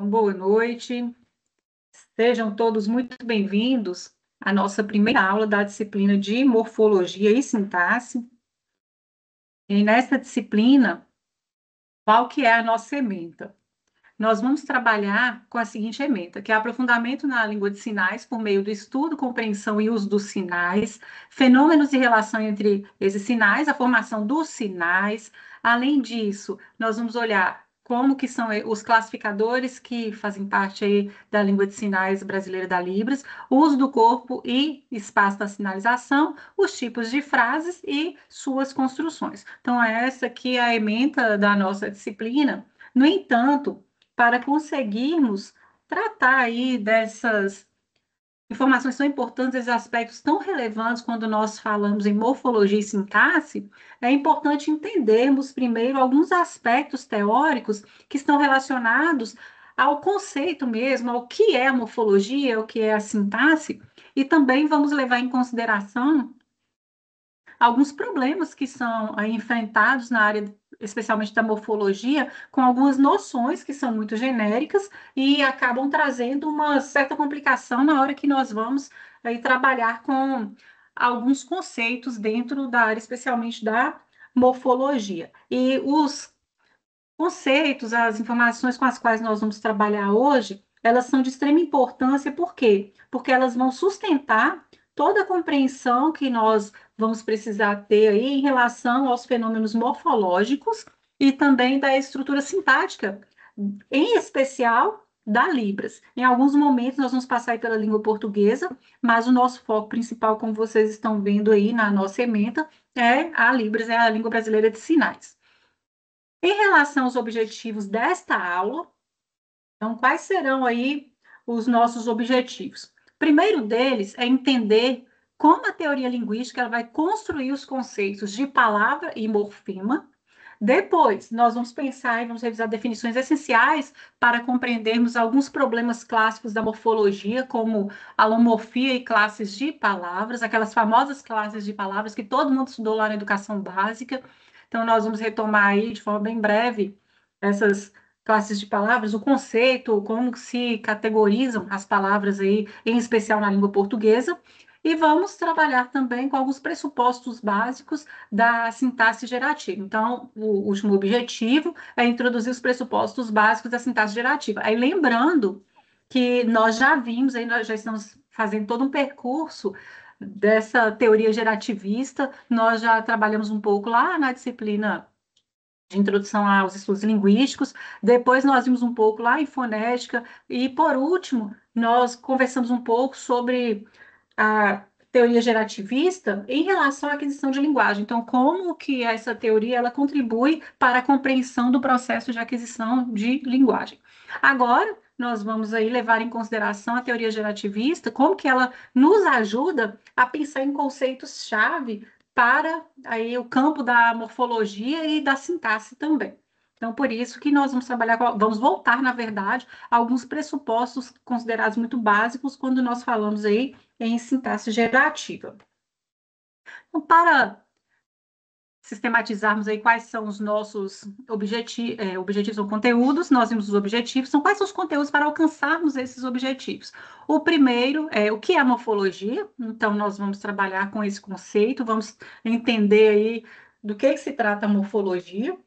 Boa noite. Sejam todos muito bem-vindos à nossa primeira aula da disciplina de Morfologia e Sintaxe. E nessa disciplina, qual que é a nossa ementa? Nós vamos trabalhar com a seguinte ementa, que é aprofundamento na língua de sinais por meio do estudo, compreensão e uso dos sinais, fenômenos de relação entre esses sinais, a formação dos sinais. Além disso, nós vamos olhar como que são os classificadores que fazem parte aí da língua de sinais brasileira da Libras, o uso do corpo e espaço da sinalização, os tipos de frases e suas construções. Então, essa aqui é a ementa da nossa disciplina. No entanto, para conseguirmos tratar aí dessas informações tão importantes, esses aspectos tão relevantes quando nós falamos em morfologia e sintaxe, é importante entendermos primeiro alguns aspectos teóricos que estão relacionados ao conceito mesmo, ao que é a morfologia, o que é a sintaxe, e também vamos levar em consideração alguns problemas que são aí enfrentados na área, especialmente da morfologia, com algumas noções que são muito genéricas e acabam trazendo uma certa complicação na hora que nós vamos aí trabalhar com alguns conceitos dentro da área, especialmente da morfologia. E os conceitos, as informações com as quais nós vamos trabalhar hoje, elas são de extrema importância, por quê? Porque elas vão sustentar toda a compreensão que nós vamos precisar ter aí em relação aos fenômenos morfológicos e também da estrutura sintática, em especial da Libras. Em alguns momentos nós vamos passar aí pela língua portuguesa, mas o nosso foco principal, como vocês estão vendo aí na nossa ementa, é a Libras, é a língua brasileira de sinais. Em relação aos objetivos desta aula, então, quais serão aí os nossos objetivos? O primeiro deles é entender como a teoria linguística ela vai construir os conceitos de palavra e morfema. Depois, nós vamos pensar e vamos revisar definições essenciais para compreendermos alguns problemas clássicos da morfologia, como alomorfia e classes de palavras, aquelas famosas classes de palavras que todo mundo estudou lá na educação básica. Então, nós vamos retomar aí de forma bem breve essas classes de palavras, o conceito, como se categorizam as palavras aí, em especial na língua portuguesa, e vamos trabalhar também com alguns pressupostos básicos da sintaxe gerativa. Então, o último objetivo é introduzir os pressupostos básicos da sintaxe gerativa. Aí, lembrando que nós já vimos, aí nós já estamos fazendo todo um percurso dessa teoria gerativista, nós já trabalhamos um pouco lá na disciplina de introdução aos estudos linguísticos, depois nós vimos um pouco lá em fonética, e por último, nós conversamos um pouco sobre a teoria gerativista em relação à aquisição de linguagem. Então, como que essa teoria ela contribui para a compreensão do processo de aquisição de linguagem. Agora, nós vamos aí levar em consideração a teoria gerativista, como que ela nos ajuda a pensar em conceitos-chave para aí o campo da morfologia e da sintaxe também. Então, por isso que nós vamos trabalhar, vamos voltar, na verdade, a alguns pressupostos considerados muito básicos quando nós falamos aí em sintaxe gerativa. Então, para sistematizarmos aí quais são os nossos objetivos ou conteúdos, nós vimos os objetivos, são quais são os conteúdos para alcançarmos esses objetivos. O primeiro é o que é a morfologia, então nós vamos trabalhar com esse conceito, vamos entender aí do que se trata a morfologia,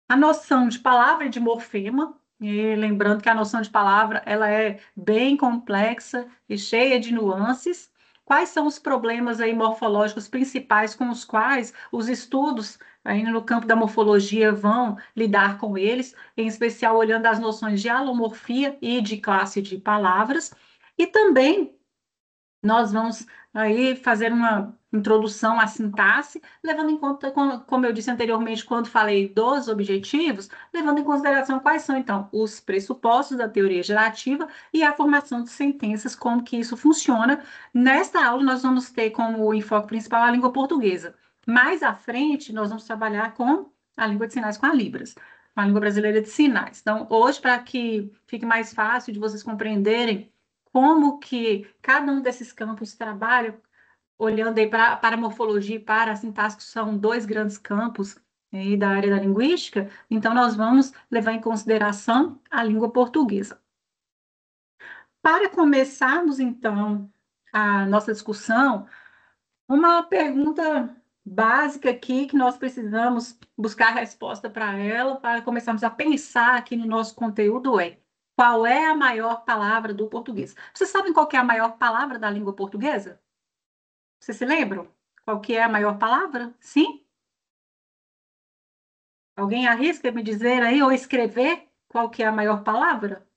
a noção de palavra e de morfema, e lembrando que a noção de palavra ela é bem complexa e cheia de nuances. Quais são os problemas aí morfológicos principais com os quais os estudos aí no campo da morfologia vão lidar com eles, em especial olhando as noções de alomorfia e de classe de palavras, e também nós vamos aí fazer uma introdução à sintaxe, levando em conta, como eu disse anteriormente, quando falei dos objetivos, levando em consideração quais são, então, os pressupostos da teoria gerativa e a formação de sentenças, como que isso funciona. Nesta aula, nós vamos ter como enfoque principal a língua portuguesa. Mais à frente, nós vamos trabalhar com a língua de sinais, com a Libras, com a língua brasileira de sinais. Então, hoje, para que fique mais fácil de vocês compreenderem como que cada um desses campos trabalha, olhando aí para a morfologia e para a sintaxe, que são dois grandes campos e da área da linguística, então nós vamos levar em consideração a língua portuguesa. Para começarmos, então, a nossa discussão, uma pergunta básica aqui que nós precisamos buscar a resposta para ela, para começarmos a pensar aqui no nosso conteúdo é: qual é a maior palavra do português? Vocês sabem qual que é a maior palavra da língua portuguesa? Vocês se lembram? Qual que é a maior palavra? Sim? Alguém arrisca me dizer aí ou escrever qual que é a maior palavra?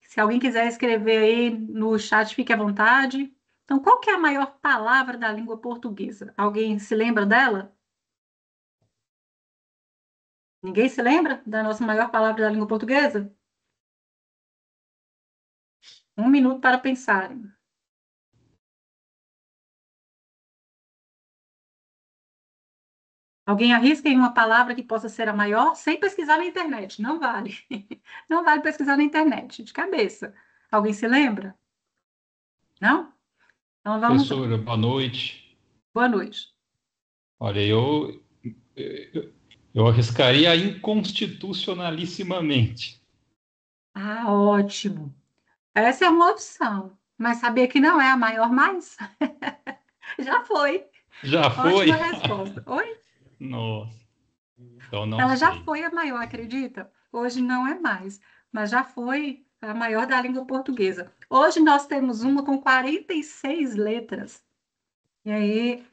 Se alguém quiser escrever aí no chat, fique à vontade. Então, qual que é a maior palavra da língua portuguesa? Alguém se lembra dela? Ninguém se lembra da nossa maior palavra da língua portuguesa? 1 minuto para pensarem. Alguém arrisca em uma palavra que possa ser a maior sem pesquisar na internet? Não vale. Não vale pesquisar na internet, de cabeça. Alguém se lembra? Não? Então vamos lá. Professora, boa noite. Boa noite. Olha, eu arriscaria inconstitucionalissimamente. Ah, ótimo. Essa é uma opção. Mas sabia que não é a maior mais? Já foi. Já Ótima foi? resposta. Oi? Nossa, então não Ela já sei. foi a maior, acredita? Hoje não é mais, mas já foi a maior da língua portuguesa. Hoje nós temos uma com 46 letras. E aí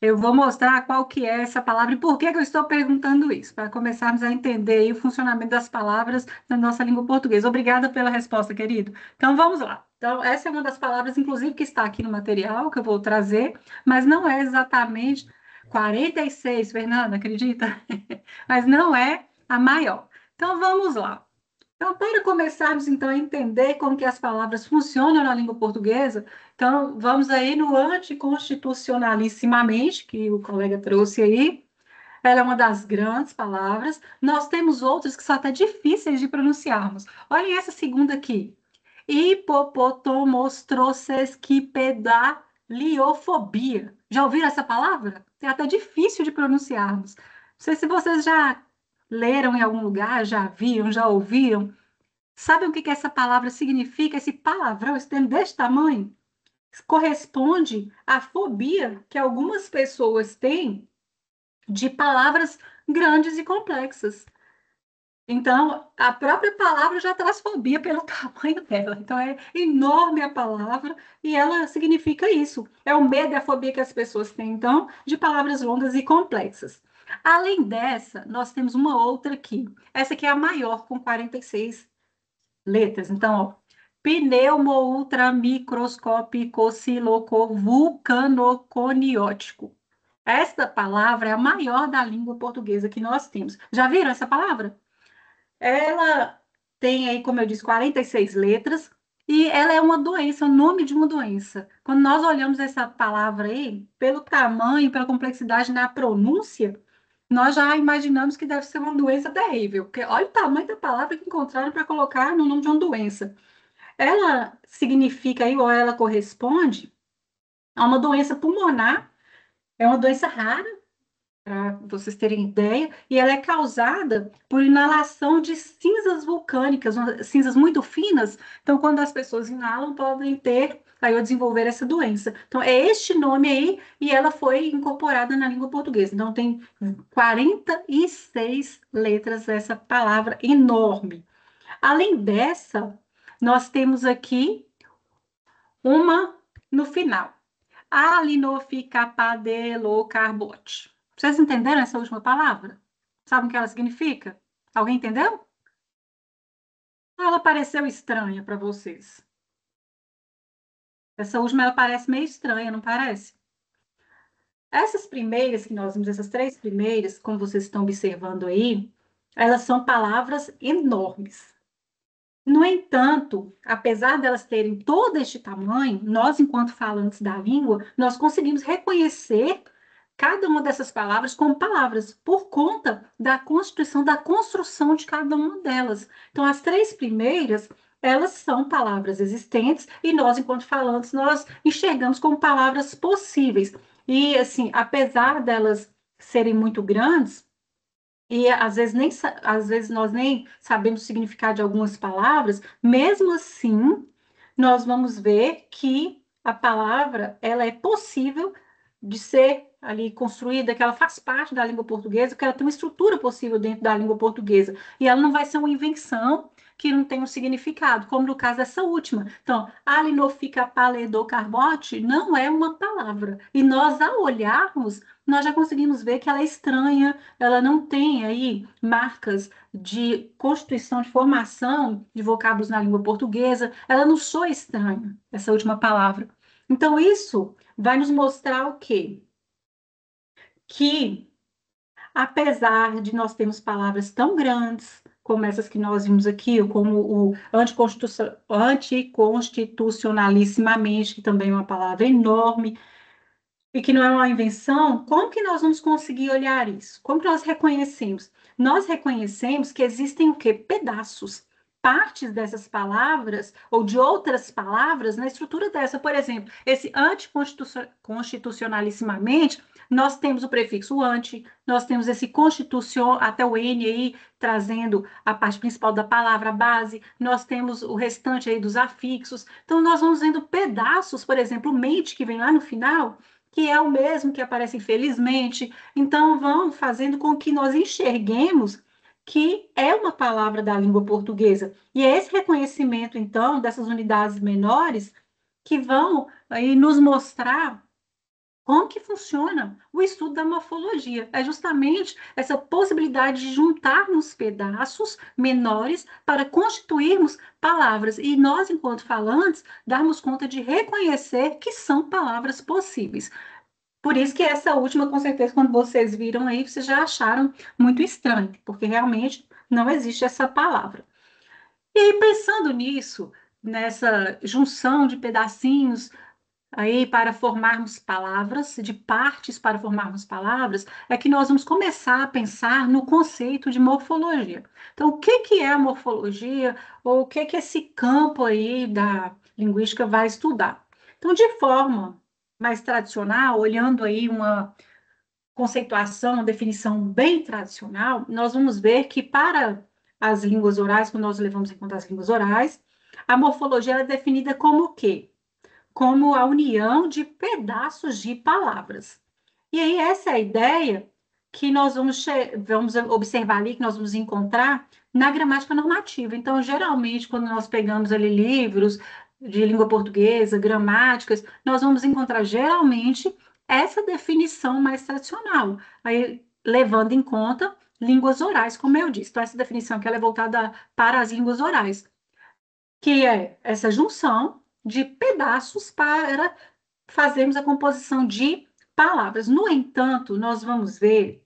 eu vou mostrar qual que é essa palavra e por que que eu estou perguntando isso, para começarmos a entender aí o funcionamento das palavras na nossa língua portuguesa. Obrigada pela resposta, querido. Então vamos lá. Então, essa é uma das palavras, inclusive, que está aqui no material que eu vou trazer, mas não é exatamente 46, Fernanda, acredita? Mas não é a maior. Então vamos lá. Então, para começarmos então a entender como que as palavras funcionam na língua portuguesa, então vamos aí no anticonstitucionalissimamente, que o colega trouxe aí. Ela é uma das grandes palavras. Nós temos outras que são até difíceis de pronunciarmos. Olhem essa segunda aqui. Hipopotomostrosesquipedaliofobia. Já ouviram essa palavra? É até difícil de pronunciarmos. Não sei se vocês já leram em algum lugar, já viram, já ouviram. Sabem o que que essa palavra significa? Esse palavrão, esse termo desse tamanho, corresponde à fobia que algumas pessoas têm de palavras grandes e complexas. Então, a própria palavra já traz fobia pelo tamanho dela. Então, é enorme a palavra e ela significa isso. É o medo e a fobia que as pessoas têm, então, de palavras longas e complexas. Além dessa, nós temos uma outra aqui. Essa aqui é a maior, com 46 letras. Então, ó, pneumo ultramicroscópico siloco vulcanoconiótico. Esta palavra é a maior da língua portuguesa que nós temos. Já viram essa palavra? Ela tem aí, como eu disse, 46 letras e ela é uma doença, o nome de uma doença. Quando nós olhamos essa palavra aí, pelo tamanho, pela complexidade na pronúncia, nós já imaginamos que deve ser uma doença terrível, porque olha o tamanho da palavra que encontraram para colocar no nome de uma doença. Ela significa aí, ou ela corresponde a uma doença pulmonar, é uma doença rara, para vocês terem ideia, e ela é causada por inalação de cinzas vulcânicas, cinzas muito finas. Então, quando as pessoas inalam, podem ter aí ou desenvolver essa doença. Então, é este nome aí, e ela foi incorporada na língua portuguesa. Então, tem 46 letras essa palavra enorme. Além dessa, nós temos aqui uma no final. Alinoficapadelocarbote. Vocês entenderam essa última palavra? Sabem o que ela significa? Alguém entendeu? Ela pareceu estranha para vocês. Essa última ela parece meio estranha, não parece? Essas primeiras que nós vimos, essas três primeiras, como vocês estão observando aí, elas são palavras enormes. No entanto, apesar delas terem todo este tamanho, nós, enquanto falantes da língua, nós conseguimos reconhecer cada uma dessas palavras como palavras, por conta da constituição, da construção de cada uma delas. Então, as três primeiras, elas são palavras existentes e nós, enquanto falantes, nós enxergamos como palavras possíveis. E, assim, apesar delas serem muito grandes, e às vezes nós nem sabemos o significado de algumas palavras, mesmo assim, nós vamos ver que a palavra ela é possível de ser ali construída, que ela faz parte da língua portuguesa, que ela tem uma estrutura possível dentro da língua portuguesa, e ela não vai ser uma invenção que não tem um significado, como no caso dessa última. Então, alinofikapaledocarbonate não é uma palavra, e nós, ao olharmos, nós já conseguimos ver que ela é estranha, ela não tem aí marcas de constituição, de formação de vocábulos na língua portuguesa, ela não soa estranha, essa última palavra. Então, isso vai nos mostrar o quê? Que, apesar de nós termos palavras tão grandes, como essas que nós vimos aqui, como o anticonstitucionalissimamente, que também é uma palavra enorme, e que não é uma invenção, como que nós vamos conseguir olhar isso? Como que nós reconhecemos? Nós reconhecemos que existem o quê? Pedaços, partes dessas palavras ou de outras palavras na estrutura dessa. Por exemplo, esse anticonstitucionalissimamente, nós temos o prefixo anti, nós temos esse constitución, até o N aí, trazendo a parte principal da palavra, a base, nós temos o restante aí dos afixos. Então, nós vamos vendo pedaços, por exemplo, mente, que vem lá no final, que é o mesmo que aparece infelizmente. Então, vão fazendo com que nós enxerguemos que é uma palavra da língua portuguesa. E é esse reconhecimento, então, dessas unidades menores que vão aí nos mostrar como que funciona o estudo da morfologia. É justamente essa possibilidade de juntarmos pedaços menores para constituirmos palavras. E nós, enquanto falantes, darmos conta de reconhecer que são palavras possíveis. Por isso que essa última, com certeza, quando vocês viram aí, vocês já acharam muito estranho, porque realmente não existe essa palavra. E aí, pensando nisso, nessa junção de pedacinhos aí para formarmos palavras, de partes para formarmos palavras, é que nós vamos começar a pensar no conceito de morfologia. Então, o que que é a morfologia, ou o que que esse campo aí da linguística vai estudar? Então, de forma mais tradicional, olhando aí uma conceituação, uma definição bem tradicional, nós vamos ver que para as línguas orais, quando nós levamos em conta as línguas orais, a morfologia é definida como o quê? Como a união de pedaços de palavras. E aí, essa é a ideia que nós vamos observar ali, que nós vamos encontrar na gramática normativa. Então, geralmente, quando nós pegamos ali livros de língua portuguesa, gramáticas, nós vamos encontrar geralmente essa definição mais tradicional, aí levando em conta línguas orais, como eu disse. Então, essa definição que ela é voltada para as línguas orais, que é essa junção de pedaços para fazermos a composição de palavras. No entanto, nós vamos ver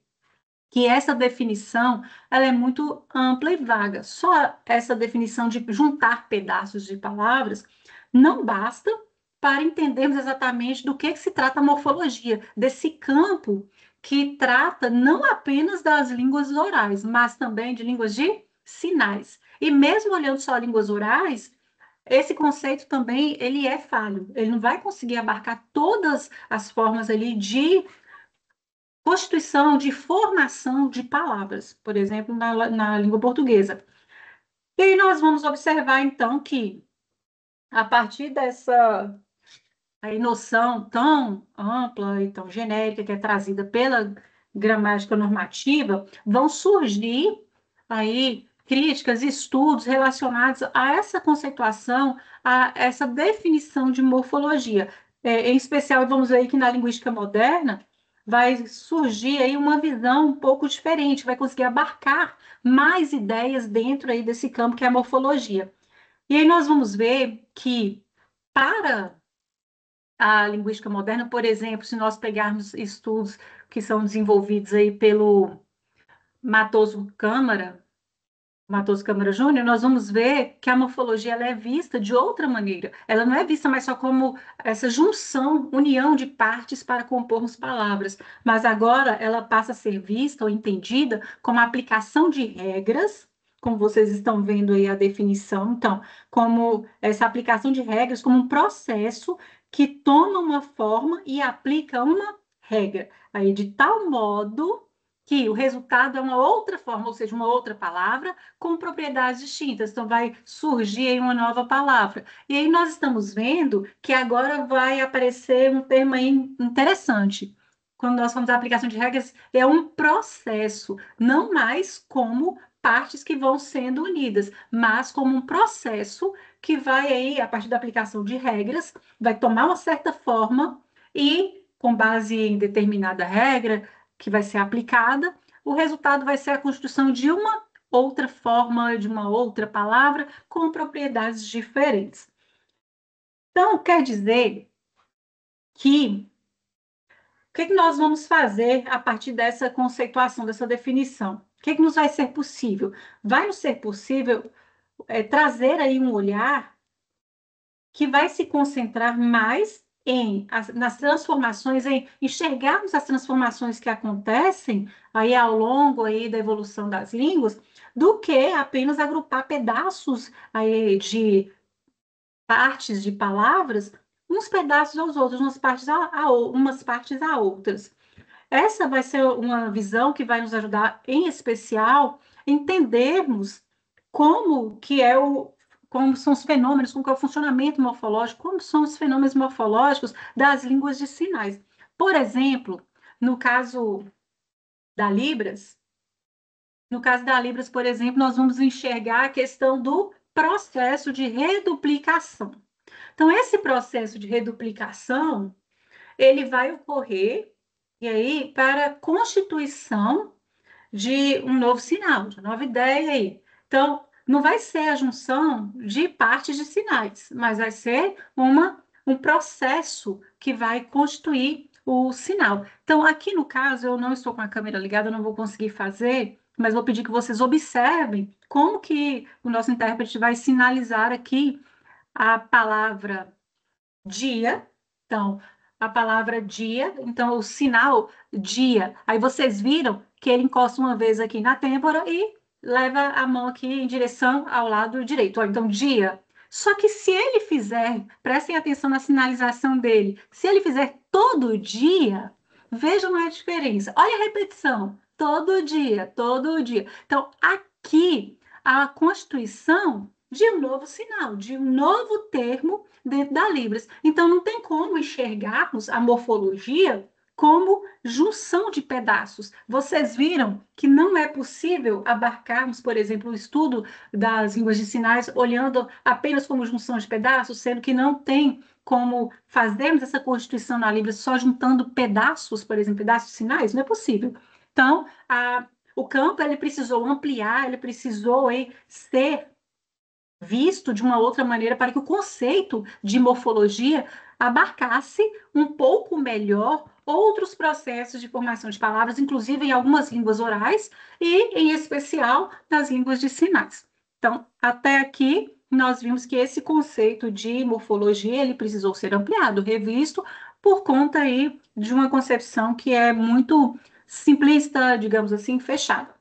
que essa definição ela é muito ampla e vaga. Só essa definição de juntar pedaços de palavras não basta para entendermos exatamente do que se trata a morfologia, desse campo que trata não apenas das línguas orais, mas também de línguas de sinais. E mesmo olhando só línguas orais, esse conceito também ele é falho. Ele não vai conseguir abarcar todas as formas ali de constituição, de formação de palavras, por exemplo, na língua portuguesa. E aí nós vamos observar, então, que a partir dessa aí, noção tão ampla e tão genérica que é trazida pela gramática normativa, vão surgir aí críticas e estudos relacionados a essa conceituação, a essa definição de morfologia. Em especial, vamos ver que na linguística moderna vai surgir aí uma visão um pouco diferente, vai conseguir abarcar mais ideias dentro aí desse campo que é a morfologia. E aí nós vamos ver que para a linguística moderna, por exemplo, se nós pegarmos estudos que são desenvolvidos aí pelo Matoso Câmara Júnior, nós vamos ver que a morfologia ela é vista de outra maneira. Ela não é vista mais só como essa junção, união de partes para compormos palavras, mas agora ela passa a ser vista ou entendida como a aplicação de regras, como vocês estão vendo aí a definição, então, como essa aplicação de regras como um processo que toma uma forma e aplica uma regra, aí de tal modo que o resultado é uma outra forma, ou seja, uma outra palavra com propriedades distintas. Então, vai surgir aí uma nova palavra. E aí nós estamos vendo que agora vai aparecer um termo aí interessante. Quando nós falamos da aplicação de regras, é um processo, não mais como partes que vão sendo unidas, mas como um processo que vai aí, a partir da aplicação de regras, vai tomar uma certa forma e, com base em determinada regra que vai ser aplicada, o resultado vai ser a construção de uma outra forma, de uma outra palavra, com propriedades diferentes. Então, quer dizer que o que nós vamos fazer a partir dessa conceituação, dessa definição? O que nos vai ser possível? Vai nos ser possível trazer aí um olhar que vai se concentrar mais nas transformações, em enxergarmos as transformações que acontecem aí ao longo aí da evolução das línguas, do que apenas agrupar pedaços aí de partes de palavras, uns pedaços aos outros, umas partes a outras. Essa vai ser uma visão que vai nos ajudar, em especial, a entendermos como que é como são os fenômenos, como que é o funcionamento morfológico, como são os fenômenos morfológicos das línguas de sinais. Por exemplo, no caso da Libras, por exemplo, nós vamos enxergar a questão do processo de reduplicação. Então, esse processo de reduplicação, ele vai ocorrer, e aí, para a constituição de um novo sinal, de uma nova ideia aí. Então, não vai ser a junção de partes de sinais, mas vai ser um processo que vai constituir o sinal. Então, aqui no caso, eu não estou com a câmera ligada, eu não vou conseguir fazer, mas vou pedir que vocês observem como que o nosso intérprete vai sinalizar aqui a palavra dia. Então, a palavra dia, então o sinal dia. Aí vocês viram que ele encosta uma vez aqui na têmpora e leva a mão aqui em direção ao lado direito. Ó, então, dia. Só que se ele fizer, prestem atenção na sinalização dele, se ele fizer todo dia, vejam a diferença. Olha a repetição. Todo dia, todo dia. Então, aqui, a constituição de um novo sinal, de um novo termo dentro da Libras. Então, não tem como enxergarmos a morfologia como junção de pedaços. Vocês viram que não é possível abarcarmos, por exemplo, o estudo das línguas de sinais olhando apenas como junção de pedaços, sendo que não tem como fazermos essa constituição na Libras só juntando pedaços, por exemplo, pedaços de sinais, não é possível. Então, o campo ele precisou ampliar, ele precisou ser visto de uma outra maneira para que o conceito de morfologia abarcasse um pouco melhor outros processos de formação de palavras, inclusive em algumas línguas orais e, em especial, nas línguas de sinais. Então, até aqui, nós vimos que esse conceito de morfologia ele precisou ser ampliado, revisto, por conta aí de uma concepção que é muito simplista, digamos assim, fechada.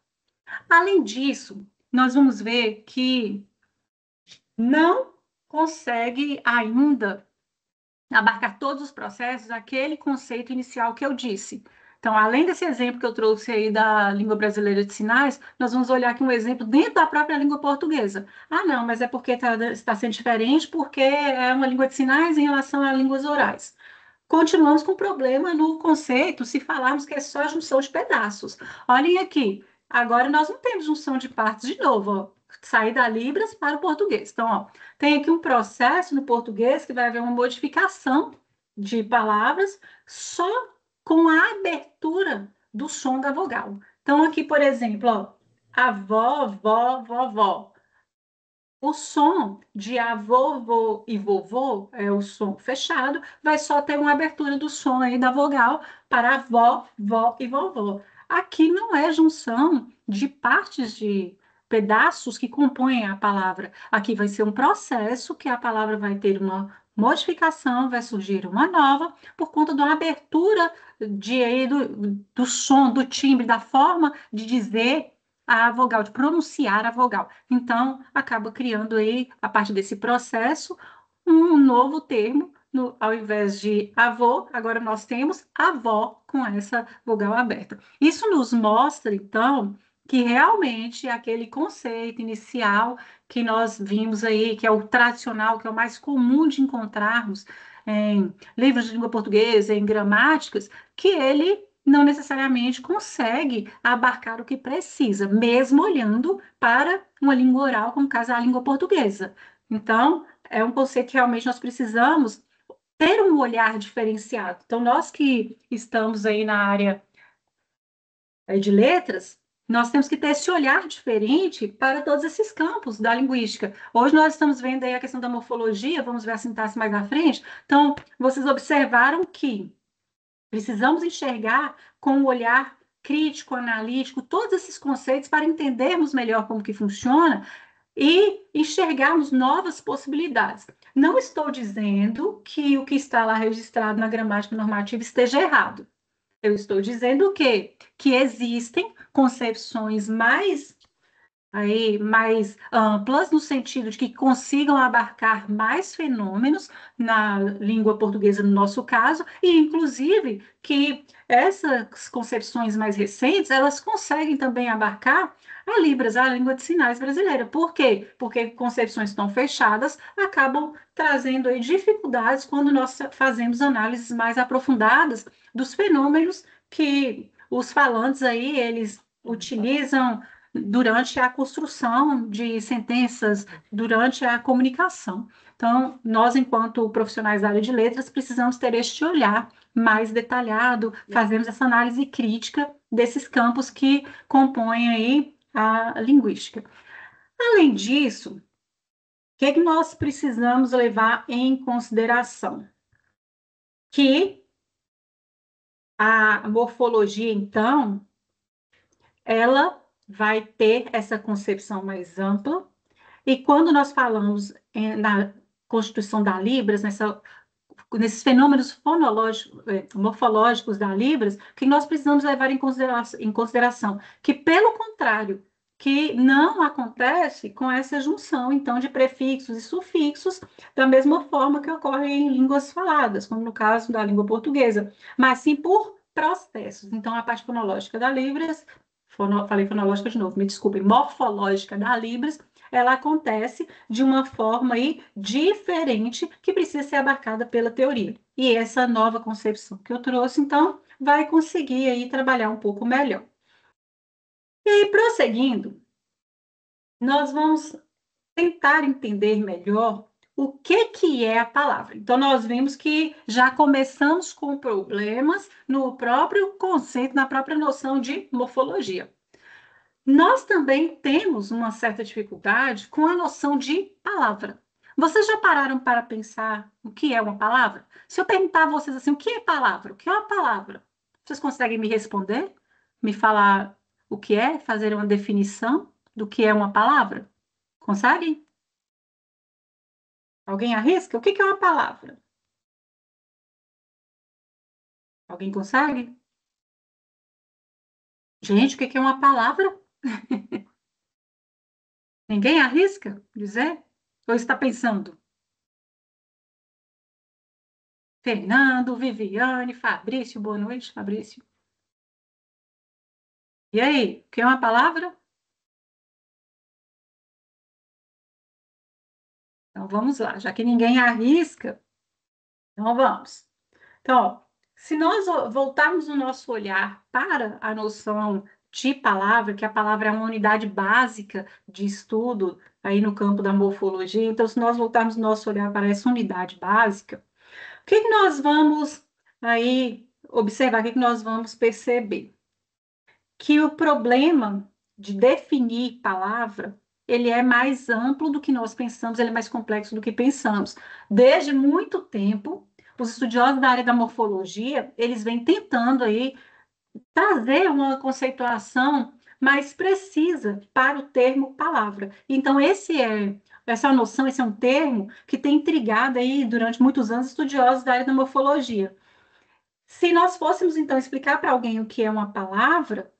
Além disso, nós vamos ver que não consegue ainda abarcar todos os processos aquele conceito inicial que eu disse. Então, além desse exemplo que eu trouxe aí da língua brasileira de sinais, nós vamos olhar aqui um exemplo dentro da própria língua portuguesa. Ah, não, mas é porque está sendo diferente, porque é uma língua de sinais em relação a línguas orais. Continuamos com problema no conceito se falarmos que é só junção de pedaços. Olhem aqui, agora nós não temos junção de partes de novo, ó. Sair da Libras para o português. Então, ó, tem aqui um processo no português que vai haver uma modificação de palavras só com a abertura do som da vogal. Então, aqui, por exemplo, ó, avó, vó, vovó. O som de avô, vô e vovô, é o som fechado, vai só ter uma abertura do som aí da vogal para avó, vó e vovô. Aqui não é junção de partes de pedaços que compõem a palavra. Aqui vai ser um processo que a palavra vai ter uma modificação, vai surgir uma nova, por conta de uma abertura do som, do timbre, da forma de dizer a vogal, de pronunciar a vogal. Então, acaba criando aí, a partir desse processo, um novo termo ao invés de avô, agora nós temos avó com essa vogal aberta. Isso nos mostra, então, que realmente aquele conceito inicial que nós vimos aí, que é o tradicional, que é o mais comum de encontrarmos em livros de língua portuguesa, em gramáticas, que ele não necessariamente consegue abarcar o que precisa, mesmo olhando para uma língua oral, como no caso a língua portuguesa. Então, é um conceito que realmente nós precisamos ter um olhar diferenciado. Então, nós que estamos aí na área de letras, nós temos que ter esse olhar diferente para todos esses campos da linguística. Hoje nós estamos vendo aí a questão da morfologia, vamos ver a sintaxe mais na frente. Então, vocês observaram que precisamos enxergar com um olhar crítico, analítico, todos esses conceitos para entendermos melhor como que funciona e enxergarmos novas possibilidades. Não estou dizendo que o que está lá registrado na gramática normativa esteja errado. Eu estou dizendo que existem concepções mais amplas, no sentido de que consigam abarcar mais fenômenos na língua portuguesa, no nosso caso, e inclusive que essas concepções mais recentes, elas conseguem também abarcar a Libras, a língua de sinais brasileira. Por quê? Porque concepções tão fechadas acabam trazendo aí dificuldades quando nós fazemos análises mais aprofundadas dos fenômenos que os falantes aí, eles utilizam durante a construção de sentenças, durante a comunicação. Então, nós, enquanto profissionais da área de letras, precisamos ter este olhar mais detalhado, fazemos essa análise crítica desses campos que compõem aí a linguística. Além disso, o que é que nós precisamos levar em consideração? Que a morfologia, então, ela vai ter essa concepção mais ampla. E quando nós falamos na constituição da Libras, nesses fenômenos morfológicos da Libras, que nós precisamos levar em consideração que, pelo contrário, que não acontece com essa junção, então, de prefixos e sufixos, da mesma forma que ocorre em línguas faladas, como no caso da língua portuguesa, mas sim por processos. Então, a parte fonológica da Libras, falei fonológica de novo, me desculpem, morfológica da Libras, ela acontece de uma forma aí diferente que precisa ser abarcada pela teoria. E essa nova concepção que eu trouxe, então, vai conseguir aí trabalhar um pouco melhor. E aí, prosseguindo, nós vamos tentar entender melhor o que é a palavra. Então, nós vimos que já começamos com problemas no próprio conceito, na própria noção de morfologia. Nós também temos uma certa dificuldade com a noção de palavra. Vocês já pararam para pensar o que é uma palavra? Se eu perguntar a vocês assim, o que é palavra? O que é uma palavra? Vocês conseguem me responder? Me falar o que é? Fazer uma definição do que é uma palavra? Conseguem? Alguém arrisca? O que é uma palavra? Alguém consegue? Gente, o que é uma palavra? Ninguém arrisca dizer? Ou está pensando? Fernando, Viviane, Fabrício, boa noite, Fabrício. E aí, quer uma palavra? Então vamos lá, já que ninguém arrisca, então vamos. Então, ó, se nós voltarmos o nosso olhar para a noção de palavra, que a palavra é uma unidade básica de estudo aí no campo da morfologia, então se nós voltarmos o nosso olhar para essa unidade básica, o que nós vamos aí observar, o que nós vamos perceber? Que o problema de definir palavra, ele é mais amplo do que nós pensamos, ele é mais complexo do que pensamos. Desde muito tempo, os estudiosos da área da morfologia, eles vêm tentando aí trazer uma conceituação mais precisa para o termo palavra. Então, essa noção, esse é um termo que tem intrigado aí durante muitos anos estudiosos da área da morfologia. Se nós fôssemos, então, explicar para alguém o que é uma palavra,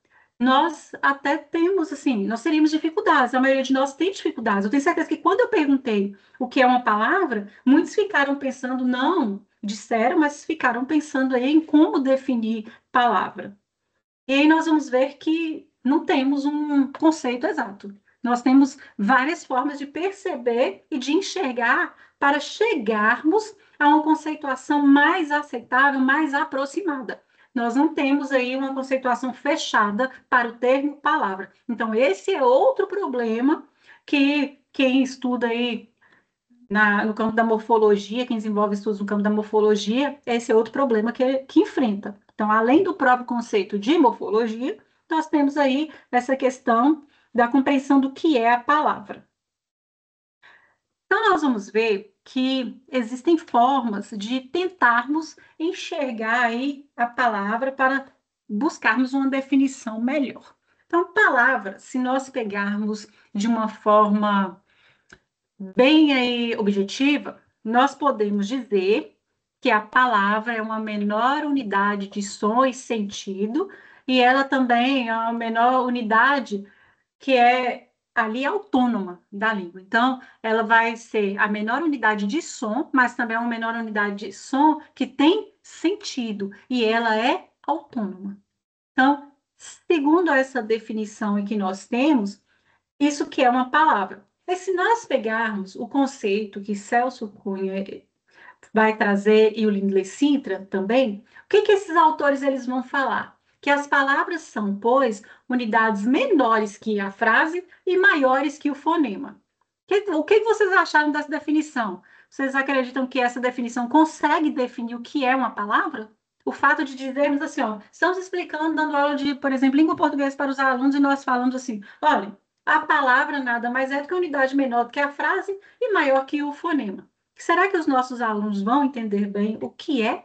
nós até temos, assim, nós teríamos dificuldades, a maioria de nós tem dificuldades. Eu tenho certeza que quando eu perguntei o que é uma palavra, muitos ficaram pensando, não, disseram, mas ficaram pensando aí em como definir palavra. E aí nós vamos ver que não temos um conceito exato. Nós temos várias formas de perceber e de enxergar para chegarmos a uma conceituação mais aceitável, mais aproximada. Nós não temos aí uma conceituação fechada para o termo palavra. Então, esse é outro problema que quem estuda aí no campo da morfologia, quem desenvolve estudos no campo da morfologia, esse é outro problema que enfrenta. Então, além do próprio conceito de morfologia, nós temos aí essa questão da compreensão do que é a palavra. Então, nós vamos ver que existem formas de tentarmos enxergar aí a palavra para buscarmos uma definição melhor. Então, palavra, se nós pegarmos de uma forma bem aí objetiva, nós podemos dizer que a palavra é uma menor unidade de som e sentido, e ela também é uma menor unidade que é ali autônoma da língua. Então, ela vai ser a menor unidade de som, mas também é uma menor unidade de som que tem sentido, e ela é autônoma. Então, segundo essa definição que nós temos, isso que é uma palavra. Mas se nós pegarmos o conceito que Celso Cunha vai trazer e o Lindley Sintra também, o que esses autores eles vão falar? Que as palavras são, pois, unidades menores que a frase e maiores que o fonema. O que vocês acharam dessa definição? Vocês acreditam que essa definição consegue definir o que é uma palavra? O fato de dizermos assim, ó, estamos explicando, dando aula de, por exemplo, língua portuguesa para os alunos, e nós falamos assim, olha, a palavra nada mais é do que a unidade menor do que a frase e maior que o fonema. Será que os nossos alunos vão entender bem o que é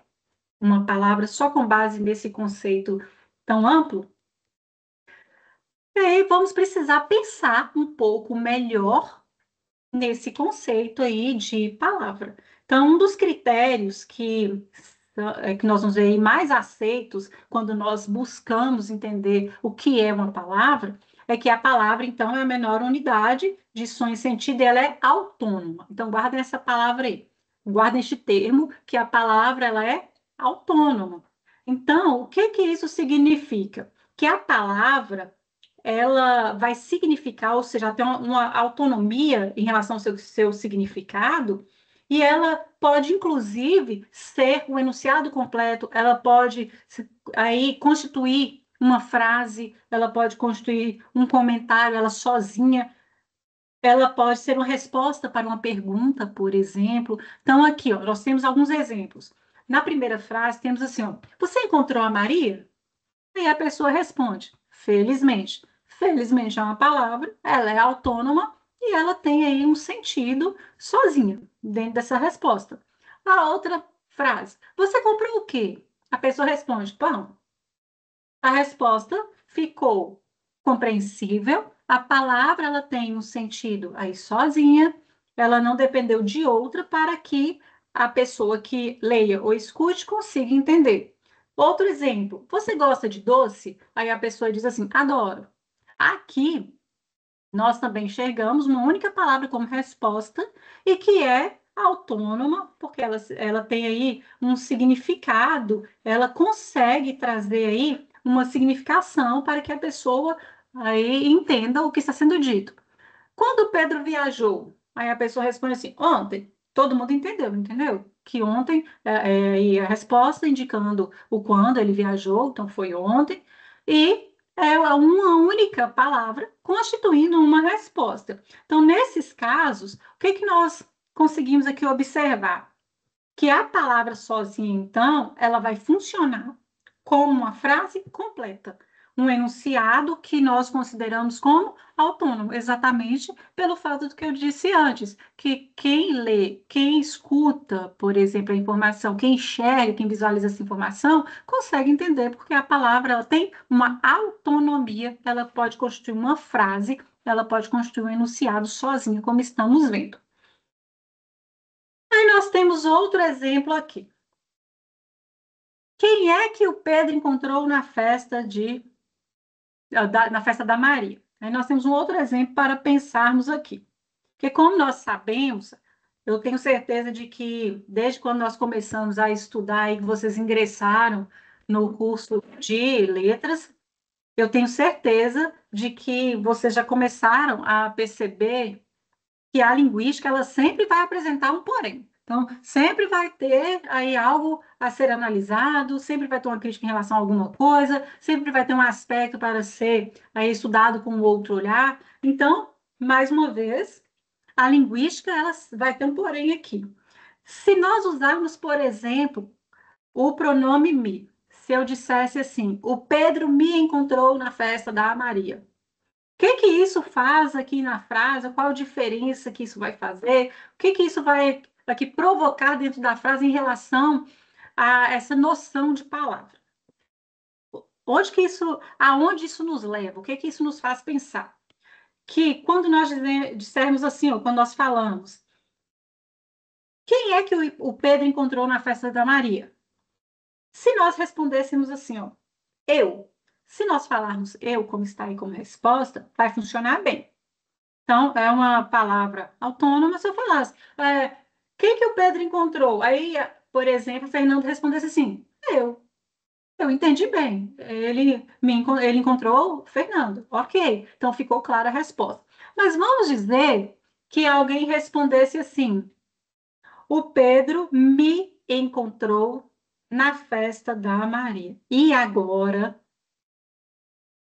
uma palavra só com base nesse conceito tão amplo? E aí vamos precisar pensar um pouco melhor nesse conceito aí de palavra. Então, um dos critérios que nós vamos ver aí mais aceitos quando nós buscamos entender o que é uma palavra, é que a palavra, então, é a menor unidade de som e sentido, e ela é autônoma. Então, guardem essa palavra aí. Guardem este termo, que a palavra, ela é autônoma. Então, o que que isso significa? Que a palavra ela vai significar, ou seja, ela tem uma autonomia em relação ao seu significado, e ela pode, inclusive, ser um enunciado completo, ela pode aí constituir uma frase, ela pode constituir um comentário, ela sozinha, ela pode ser uma resposta para uma pergunta, por exemplo. Então, aqui, ó, nós temos alguns exemplos. Na primeira frase, temos assim, ó, você encontrou a Maria? E a pessoa responde: felizmente. Felizmente é uma palavra, ela é autônoma e ela tem aí um sentido sozinha dentro dessa resposta. A outra frase: você comprou o quê? A pessoa responde: pão. A resposta ficou compreensível, a palavra ela tem um sentido aí sozinha, ela não dependeu de outra para que a pessoa que leia ou escute consiga entender. Outro exemplo, você gosta de doce? Aí a pessoa diz assim, adoro. Aqui nós também enxergamos uma única palavra como resposta e que é autônoma, porque ela tem aí um significado, ela consegue trazer aí uma significação para que a pessoa aí entenda o que está sendo dito. Quando Pedro viajou, aí a pessoa responde assim, ontem. Todo mundo entendeu, entendeu? Que ontem, e a resposta indicando o quando ele viajou, então foi ontem, e é uma única palavra constituindo uma resposta. Então, nesses casos, o que que nós conseguimos aqui observar? Que a palavra sozinha, então, ela vai funcionar como uma frase completa, um enunciado que nós consideramos como autônomo, exatamente pelo fato do que eu disse antes, que quem lê, quem escuta, por exemplo, a informação, quem enxerga, quem visualiza essa informação, consegue entender, porque a palavra ela tem uma autonomia, ela pode constituir uma frase, ela pode constituir um enunciado sozinha, como estamos vendo. Aí nós temos outro exemplo aqui. Quem é que o Pedro encontrou na festa de na festa da Maria. Aí nós temos um outro exemplo para pensarmos aqui. Porque como nós sabemos, eu tenho certeza de que desde quando nós começamos a estudar e que vocês ingressaram no curso de letras, eu tenho certeza de que vocês já começaram a perceber que a linguística ela sempre vai apresentar um porém. Então, sempre vai ter aí algo a ser analisado, sempre vai ter uma crítica em relação a alguma coisa, sempre vai ter um aspecto para ser aí estudado com outro olhar. Então, mais uma vez, a linguística ela vai ter um porém aqui. Se nós usarmos, por exemplo, o pronome me, se eu dissesse assim, o Pedro me encontrou na festa da Maria, que isso faz aqui na frase? Qual a diferença que isso vai fazer? O que isso vai aqui provocar dentro da frase em relação a essa noção de palavra? Aonde isso nos leva? O que isso nos faz pensar? Que quando nós dissermos assim, ó, quando nós falamos, quem é que o Pedro encontrou na festa da Maria? Se nós respondêssemos assim, ó, eu. Se nós falarmos eu, como está aí como resposta, vai funcionar bem. Então, é uma palavra autônoma. Se eu falasse, quem que o Pedro encontrou? Aí, por exemplo, o Fernando respondesse assim, eu. Eu entendi bem. Ele encontrou o Fernando. Ok. Então, ficou clara a resposta. Mas vamos dizer que alguém respondesse assim, o Pedro me encontrou na festa da Maria. E agora,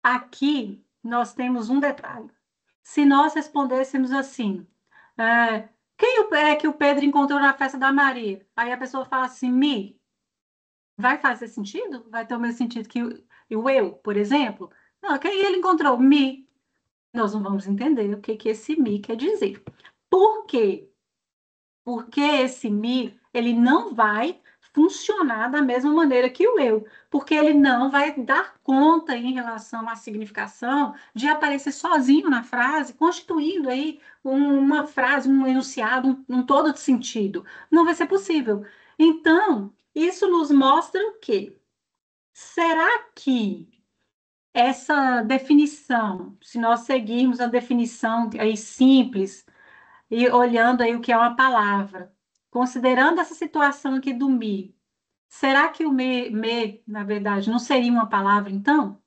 aqui, nós temos um detalhe. Se nós respondêssemos assim, quem é que o Pedro encontrou na festa da Maria? Aí a pessoa fala assim, me. Vai fazer sentido? Vai ter o mesmo sentido que o eu, por exemplo? Não, quem ele encontrou? Me. Nós não vamos entender o que esse me quer dizer. Por quê? Porque esse me, ele não vai funcionar da mesma maneira que o eu, porque ele não vai dar conta em relação à significação de aparecer sozinho na frase, constituindo aí uma frase, um enunciado, um todo de sentido. Não vai ser possível. Então, isso nos mostra o quê? Será que essa definição, se nós seguirmos a definição aí simples, e olhando aí o que é uma palavra, considerando essa situação aqui do me, será que o na verdade, não seria uma palavra, então?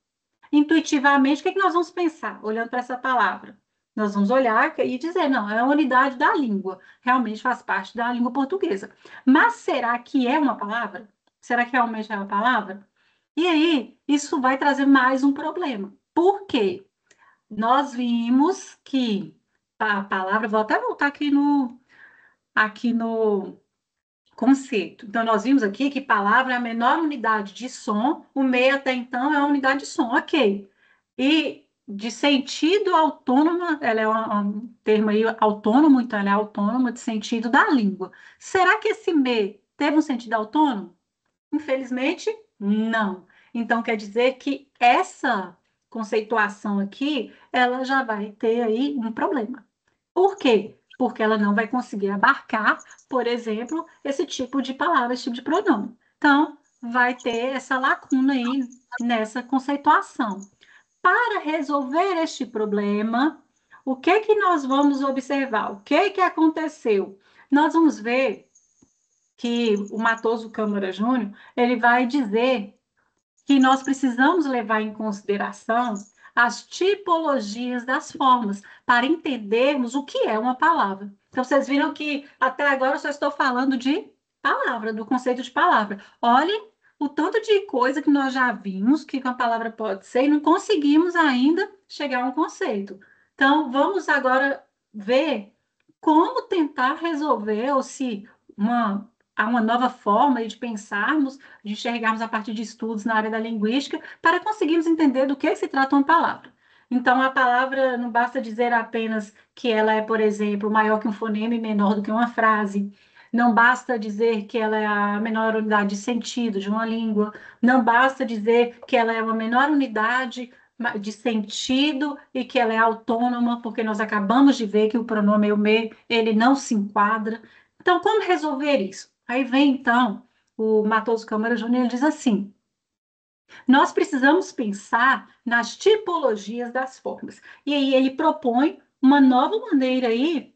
Intuitivamente, o que é que nós vamos pensar, olhando para essa palavra? Nós vamos olhar e dizer, não, é a unidade da língua, realmente faz parte da língua portuguesa. Mas será que é uma palavra? Será que realmente é uma palavra? E aí, isso vai trazer mais um problema. Por quê? Nós vimos que a palavra, vou até voltar aqui no conceito. Então, nós vimos aqui que palavra é a menor unidade de som, o meio até então é a unidade de som, ok. E de sentido autônoma, ela é um termo aí autônomo, então ela é autônoma de sentido da língua. Será que esse me teve um sentido autônomo? Infelizmente, não. Então, quer dizer que essa conceituação aqui, ela já vai ter aí um problema. Por quê? Porque ela não vai conseguir abarcar, por exemplo, esse tipo de palavra, esse tipo de pronome. Então, vai ter essa lacuna aí nessa conceituação. Para resolver este problema, o que que nós vamos observar? O que que aconteceu? Nós vamos ver que o Matoso Câmara Júnior, ele vai dizer que nós precisamos levar em consideração as tipologias das formas para entendermos o que é uma palavra. Então, vocês viram que até agora eu só estou falando de palavra, do conceito de palavra. Olhem o tanto de coisa que nós já vimos que uma palavra pode ser e não conseguimos ainda chegar a um conceito. Então, vamos agora ver como tentar resolver, ou se há uma nova forma de pensarmos, de enxergarmos a partir de estudos na área da linguística, para conseguirmos entender do que se trata uma palavra. Então, a palavra não basta dizer apenas que ela é, por exemplo, maior que um fonema e menor do que uma frase. Não basta dizer que ela é a menor unidade de sentido de uma língua. Não basta dizer que ela é uma menor unidade de sentido e que ela é autônoma, porque nós acabamos de ver que o pronome eu me, ele não se enquadra. Então, como resolver isso? Aí vem, então, o Matoso Câmara Júnior, ele diz assim, Nós precisamos pensar nas tipologias das formas. E aí ele propõe uma nova maneira aí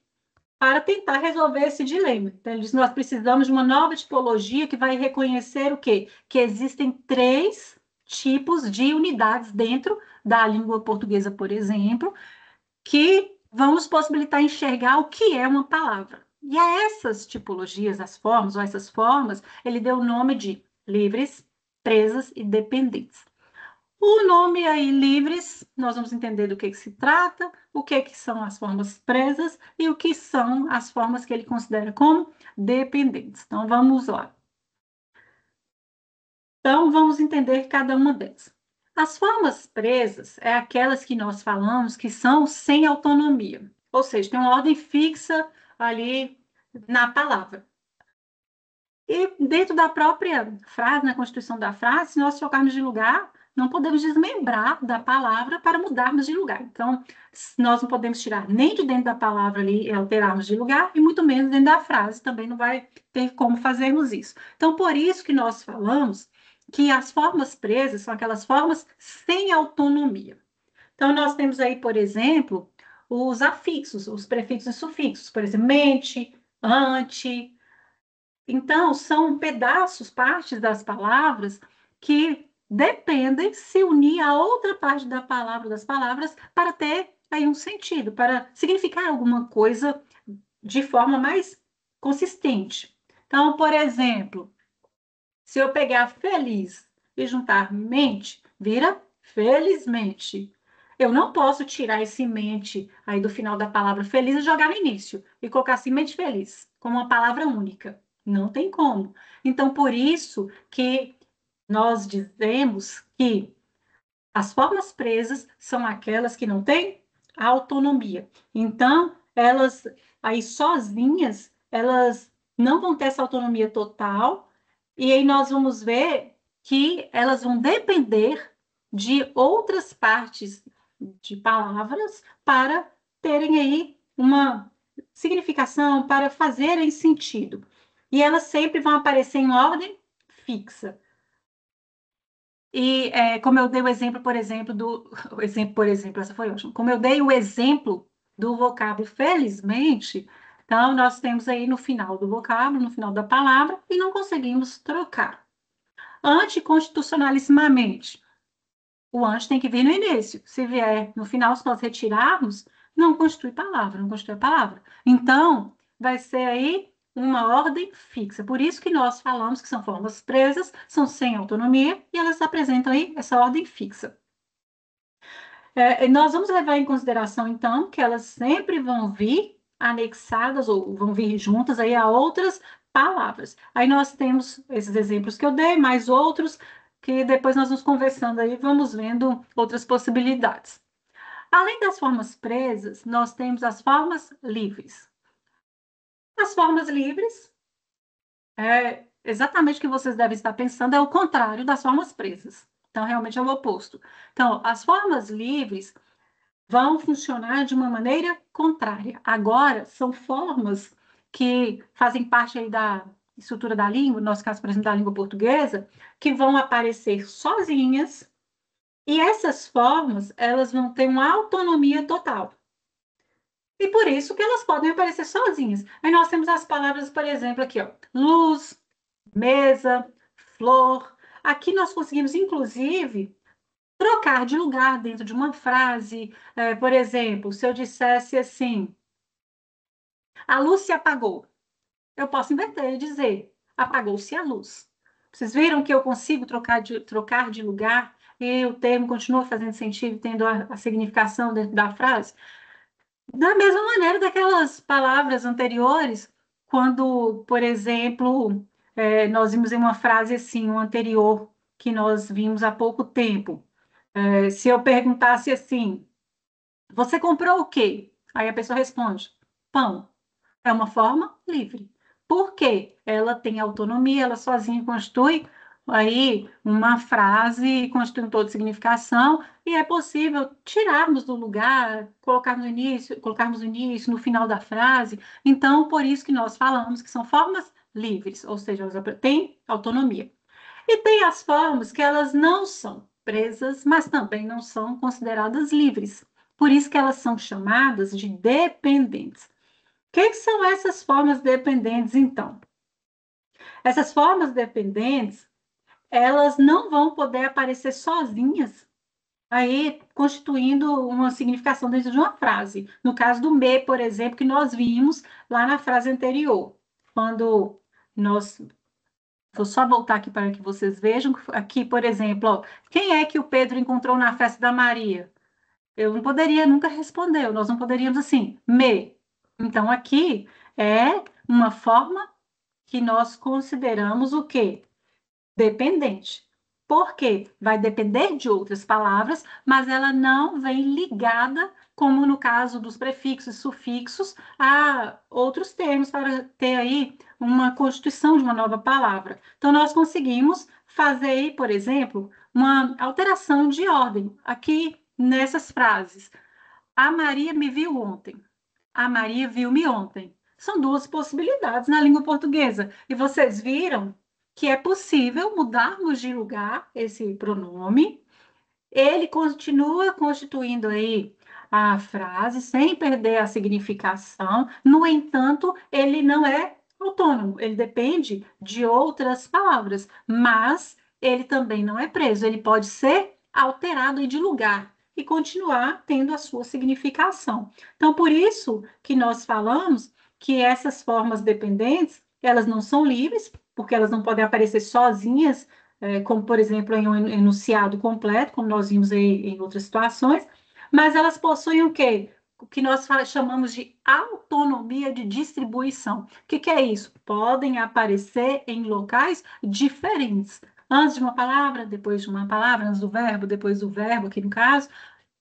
para tentar resolver esse dilema. Então, ele diz, nós precisamos de uma nova tipologia que vai reconhecer o quê? Que existem 3 tipos de unidades dentro da língua portuguesa, por exemplo, que vão nos possibilitar enxergar o que é uma palavra. E a essas tipologias, as formas, ou essas formas, ele deu o nome de livres, presas e dependentes. O nome aí, livres, nós vamos entender do que se trata, o que são as formas presas e o que são as formas que ele considera como dependentes. Então, vamos lá. Então, vamos entender cada uma delas. As formas presas é aquelas que nós falamos que são sem autonomia, ou seja, tem uma ordem fixa ali na palavra. E dentro da própria frase, na constituição da frase, se nós trocarmos de lugar, não podemos desmembrar da palavra para mudarmos de lugar. Então, nós não podemos tirar nem de dentro da palavra ali e alterarmos de lugar, e muito menos dentro da frase, também não vai ter como fazermos isso. Então, por isso que nós falamos que as formas presas são aquelas formas sem autonomia. Então, nós temos aí, por exemplo, os afixos, os prefixos e sufixos, por exemplo, mente, ante. Então, são pedaços, partes das palavras que dependem se unir a outra parte da palavra, das palavras, para ter aí um sentido, para significar alguma coisa de forma mais consistente. Então, por exemplo, se eu pegar feliz e juntar mente, vira felizmente. Eu não posso tirar esse mente aí do final da palavra feliz e jogar no início e colocar assim mente feliz, como uma palavra única. Não tem como. Então, por isso que nós dizemos que as formas presas são aquelas que não têm autonomia. Então, elas aí sozinhas, elas não vão ter essa autonomia total, e aí nós vamos ver que elas vão depender de outras partes de palavras para terem aí uma significação, para fazerem sentido. E elas sempre vão aparecer em ordem fixa. E como eu dei o exemplo, por exemplo, o exemplo, por exemplo, essa foi ótima. Como eu dei o exemplo do vocábulo felizmente, então nós temos aí no final do vocábulo, no final da palavra, e não conseguimos trocar. Anticonstitucionalissimamente. O antes tem que vir no início. Se vier no final, se nós retirarmos, não constitui palavra, não constitui a palavra. Então, vai ser aí uma ordem fixa. Por isso que nós falamos que são formas presas, são sem autonomia, e elas apresentam aí essa ordem fixa. Nós vamos levar em consideração, então, que elas sempre vão vir anexadas ou vão vir juntas aí a outras palavras. Aí nós temos esses exemplos que eu dei, mais outros, que depois nós vamos conversando aí, vamos vendo outras possibilidades. Além das formas presas, nós temos as formas livres. As formas livres, exatamente o que vocês devem estar pensando, é o contrário das formas presas. Então, realmente é o oposto. Então, as formas livres vão funcionar de uma maneira contrária. Agora, são formas que fazem parte aí da estrutura da língua, no nosso caso, por exemplo, da língua portuguesa, que vão aparecer sozinhas, e essas formas, elas vão ter uma autonomia total. E por isso que elas podem aparecer sozinhas. Aí nós temos as palavras, por exemplo, aqui, ó, luz, mesa, flor. Aqui nós conseguimos, inclusive, trocar de lugar dentro de uma frase. Por exemplo, se eu dissesse assim, a luz se apagou, eu posso inverter e dizer, apagou-se a luz. Vocês viram que eu consigo trocar de lugar e o termo continua fazendo sentido, tendo a significação dentro da frase? Da mesma maneira daquelas palavras anteriores, quando, por exemplo, nós vimos em uma frase assim, um anterior, que nós vimos há pouco tempo. Se eu perguntasse assim, você comprou o quê? Aí a pessoa responde, pão. É uma forma livre. Por quê? Ela tem autonomia, ela sozinha constitui aí uma frase, constitui um todo de significação, e é possível tirarmos do lugar, colocarmos no início, no final da frase. Então, por isso que nós falamos que são formas livres, ou seja, elas têm autonomia. E tem as formas que elas não são presas, mas também não são consideradas livres. Por isso que elas são chamadas de dependentes. O que são essas formas dependentes, então? Essas formas dependentes, elas não vão poder aparecer sozinhas, aí constituindo uma significação dentro de uma frase. No caso do me, por exemplo, que nós vimos lá na frase anterior, quando nós. Vou só voltar aqui para que vocês vejam. Aqui, por exemplo, ó, quem é que o Pedro encontrou na festa da Maria? Eu não poderia nunca responder, nós não poderíamos assim, me. Então, aqui é uma forma que nós consideramos o quê? Dependente. Porque vai depender de outras palavras, mas ela não vem ligada, como no caso dos prefixos e sufixos, a outros termos para ter aí uma constituição de uma nova palavra. Então, nós conseguimos fazer aí, por exemplo, uma alteração de ordem aqui nessas frases. A Maria me viu ontem. A Maria viu-me ontem. São duas possibilidades na língua portuguesa. E vocês viram que é possível mudarmos de lugar esse pronome. Ele continua constituindo aí a frase sem perder a significação. No entanto, ele não é autônomo, ele depende de outras palavras, mas ele também não é preso, ele pode ser alterado de lugar e continuar tendo a sua significação. Então, por isso que nós falamos que essas formas dependentes, elas não são livres, porque elas não podem aparecer sozinhas, como, por exemplo, em um enunciado completo, como nós vimos aí em outras situações, mas elas possuem o quê? O que nós chamamos de autonomia de distribuição. O que é isso? Podem aparecer em locais diferentes. Antes de uma palavra, depois de uma palavra, antes do verbo, depois do verbo, aqui no caso,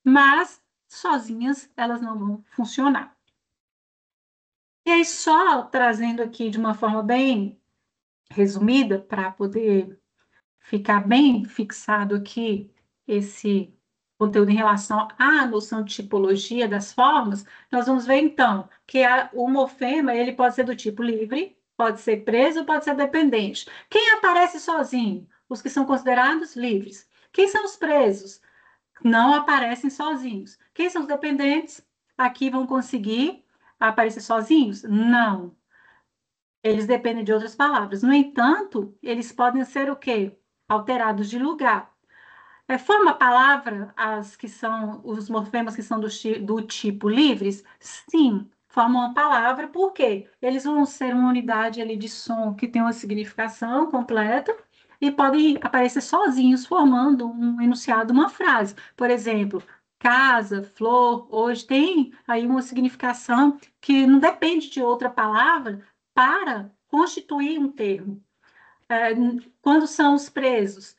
mas sozinhas elas não vão funcionar. E aí, só trazendo aqui de uma forma bem resumida, para poder ficar bem fixado aqui esse conteúdo em relação à noção de tipologia das formas, nós vamos ver então que o morfema ele pode ser do tipo livre, pode ser preso, pode ser dependente. Quem aparece sozinho? Os que são considerados livres. Quem são os presos? Não aparecem sozinhos. Quem são os dependentes? Aqui vão conseguir aparecer sozinhos? Não. Eles dependem de outras palavras. No entanto, eles podem ser o quê? Alterados de lugar. Forma a palavra as que são os morfemas que são do tipo livres? Sim, formam uma palavra, por quê? Eles vão ser uma unidade ali de som que tem uma significação completa e podem aparecer sozinhos, formando um enunciado, uma frase. Por exemplo, casa, flor, hoje tem aí uma significação que não depende de outra palavra para constituir um termo. Quando são os presos?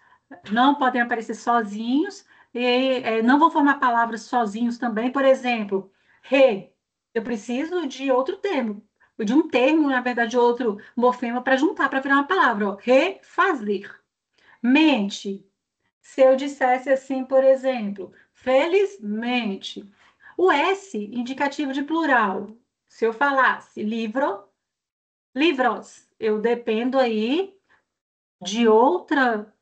Não podem aparecer sozinhos e não vão formar palavras sozinhos também. Por exemplo, re, eu preciso de outro termo, de um termo, na verdade, de outro morfema para juntar, para virar uma palavra. Ó, refazer. Mente. Se eu dissesse assim, por exemplo, felizmente. O S, indicativo de plural. Se eu falasse livro, livros, eu dependo aí de outra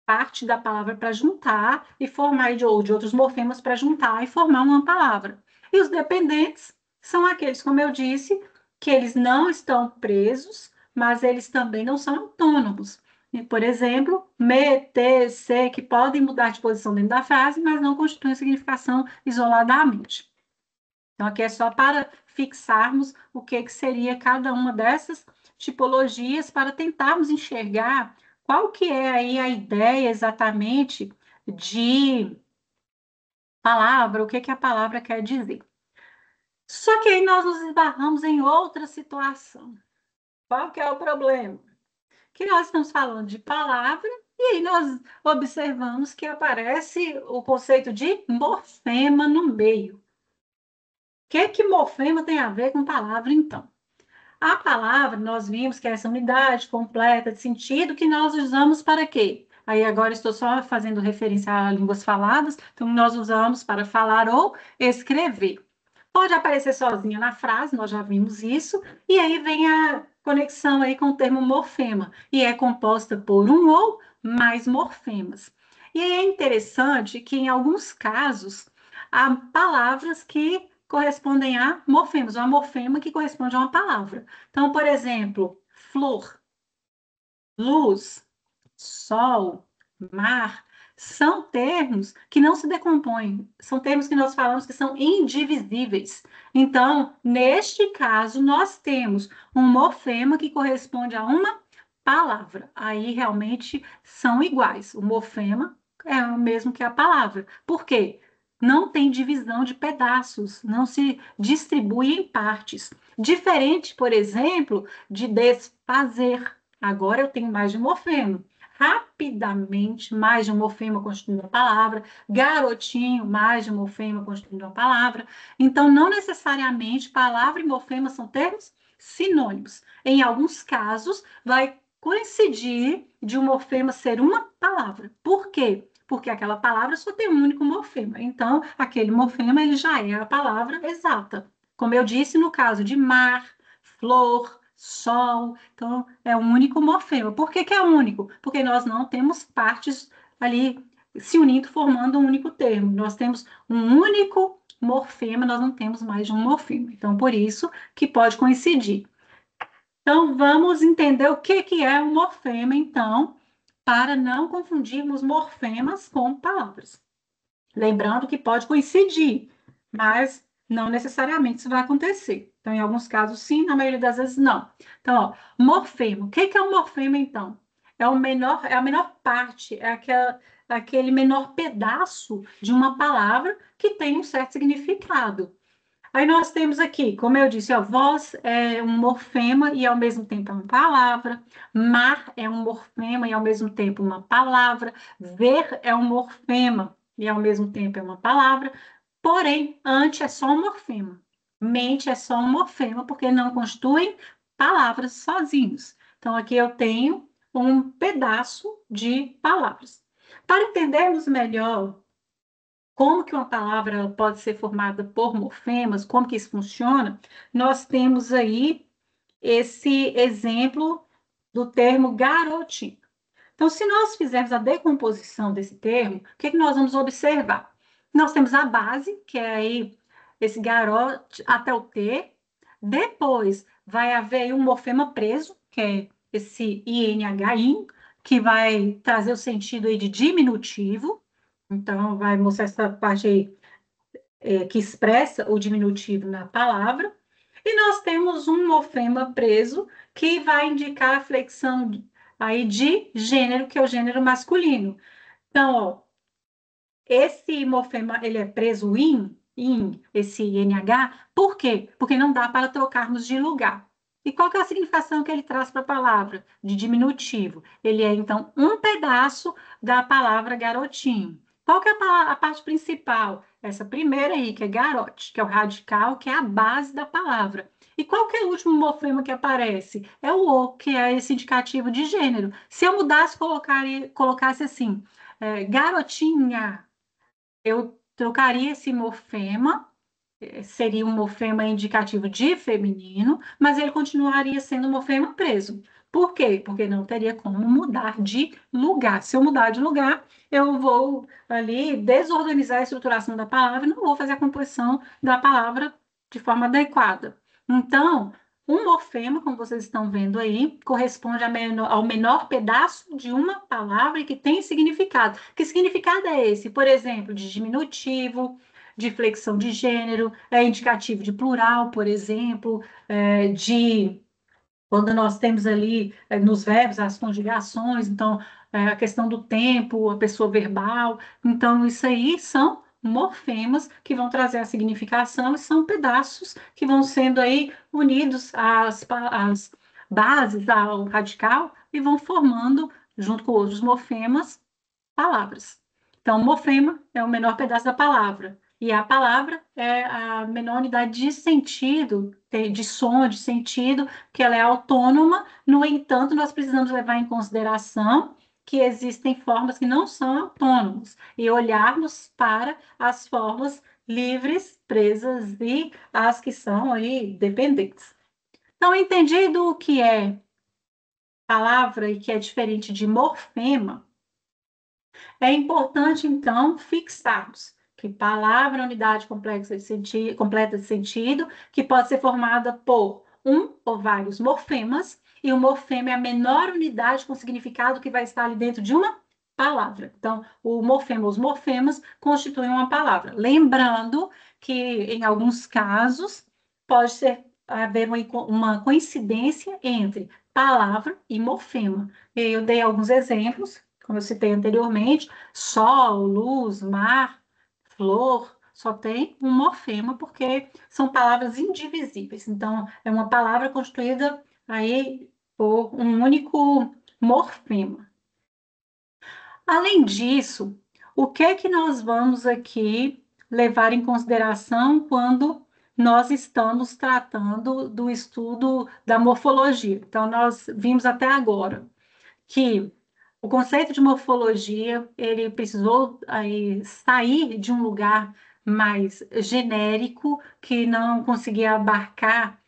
parte da palavra para juntar e formar, ou de outros morfemas para juntar e formar uma palavra. E os dependentes são aqueles, como eu disse, que eles não estão presos, mas eles também não são autônomos. E, por exemplo, me, te, se, que podem mudar de posição dentro da frase, mas não constituem significação isoladamente. Então, aqui é só para fixarmos o que seria cada uma dessas tipologias para tentarmos enxergar qual que é aí a ideia exatamente de palavra, o que a palavra quer dizer. Só que aí nós nos esbarramos em outra situação. Qual que é o problema? Que nós estamos falando de palavra e aí nós observamos que aparece o conceito de morfema no meio. O que morfema tem a ver com palavra, então? A palavra, nós vimos que é essa unidade completa de sentido que nós usamos para quê? Aí agora estou só fazendo referência a línguas faladas, então nós usamos para falar ou escrever. Pode aparecer sozinha na frase, nós já vimos isso, e aí vem a conexão aí com o termo morfema, e é composta por um ou mais morfemas. E é interessante que, em alguns casos, há palavras que correspondem a morfemas, uma morfema que corresponde a uma palavra. Então, por exemplo, flor, luz, sol, mar, são termos que não se decompõem, são termos que nós falamos que são indivisíveis. Então, neste caso, nós temos um morfema que corresponde a uma palavra. Aí realmente são iguais. O morfema é o mesmo que a palavra. Por quê? Não tem divisão de pedaços, não se distribui em partes. Diferente, por exemplo, de desfazer. Agora eu tenho mais de um morfema. Rapidamente, mais de um morfema constituindo uma palavra. Garotinho, mais de um morfema constituindo uma palavra. Então, não necessariamente palavra e morfema são termos sinônimos. Em alguns casos, vai coincidir de um morfema ser uma palavra. Por quê? Porque aquela palavra só tem um único morfema. Então, aquele morfema ele já é a palavra exata. Como eu disse no caso de mar, flor, sol, então é um único morfema. Por que que é único? Porque nós não temos partes ali se unindo, formando um único termo. Nós temos um único morfema, nós não temos mais de um morfema. Então, por isso que pode coincidir. Então, vamos entender o que que é um morfema, então, para não confundirmos morfemas com palavras. Lembrando que pode coincidir, mas não necessariamente isso vai acontecer. Então, em alguns casos, sim, na maioria das vezes, não. Então, ó, morfema. O que que é um morfema, então? É a menor parte, aquele menor pedaço de uma palavra que tem um certo significado. Aí nós temos aqui, como eu disse, ó, voz é um morfema e ao mesmo tempo é uma palavra, mar é um morfema e ao mesmo tempo uma palavra, ver é um morfema e ao mesmo tempo é uma palavra, porém, ante é só um morfema, mente é só um morfema, porque não constituem palavras sozinhos. Então, aqui eu tenho um pedaço de palavras. Para entendermos melhor como que uma palavra pode ser formada por morfemas, como que isso funciona, nós temos aí esse exemplo do termo garotinho. Então, se nós fizermos a decomposição desse termo, o que, que nós vamos observar? Nós temos a base, que é aí esse garote até o T, depois vai haver aí um morfema preso, que é esse INH, que vai trazer o sentido aí de diminutivo, então, vai mostrar essa parte aí que expressa o diminutivo na palavra. E nós temos um morfema preso que vai indicar a flexão aí de gênero, que é o gênero masculino. Então, ó, esse morfema ele é preso in, esse INH, por quê? Porque não dá para trocarmos de lugar. E qual que é a significação que ele traz para a palavra? De diminutivo. Ele é, então, um pedaço da palavra garotinho. Qual que é a parte principal? Essa primeira aí, que é garote, que é o radical, que é a base da palavra. E qual que é o último morfema que aparece? É o O, que é esse indicativo de gênero. Se eu mudasse, colocasse assim, garotinha, eu trocaria esse morfema, seria um morfema indicativo de feminino, mas ele continuaria sendo um morfema preso. Por quê? Porque não teria como mudar de lugar. Se eu mudar de lugar, eu vou ali desorganizar a estruturação da palavra e não vou fazer a composição da palavra de forma adequada. Então, um morfema, como vocês estão vendo aí, corresponde ao menor pedaço de uma palavra que tem significado. Que significado é esse? Por exemplo, de diminutivo, de flexão de gênero, é indicativo de plural, por exemplo, de quando nós temos ali nos verbos as conjugações, então a questão do tempo, a pessoa verbal, então isso aí são morfemas que vão trazer a significação e são pedaços que vão sendo aí unidos às bases, ao radical e vão formando, junto com outros morfemas, palavras. Então, morfema é o menor pedaço da palavra. E a palavra é a menor unidade de sentido, de som, de sentido, que ela é autônoma. No entanto, nós precisamos levar em consideração que existem formas que não são autônomas e olharmos para as formas livres, presas e as que são aí dependentes. Então, entendido o que é palavra e que é diferente de morfema, É importante, então, fixarmos que palavra é unidade completa de sentido, que pode ser formada por um ou vários morfemas, e o morfema é a menor unidade com significado que vai estar ali dentro de uma palavra. Então, o morfema, os morfemas constituem uma palavra. Lembrando que, em alguns casos, pode haver uma coincidência entre palavra e morfema. Eu dei alguns exemplos, como eu citei anteriormente, sol, luz, mar, flor, só tem um morfema, porque são palavras indivisíveis. Então, é uma palavra constituída aí por um único morfema. Além disso, o que é que nós vamos aqui levar em consideração quando nós estamos tratando do estudo da morfologia? Então, nós vimos até agora que o conceito de morfologia, ele precisou aí sair de um lugar mais genérico, que não conseguia abarcar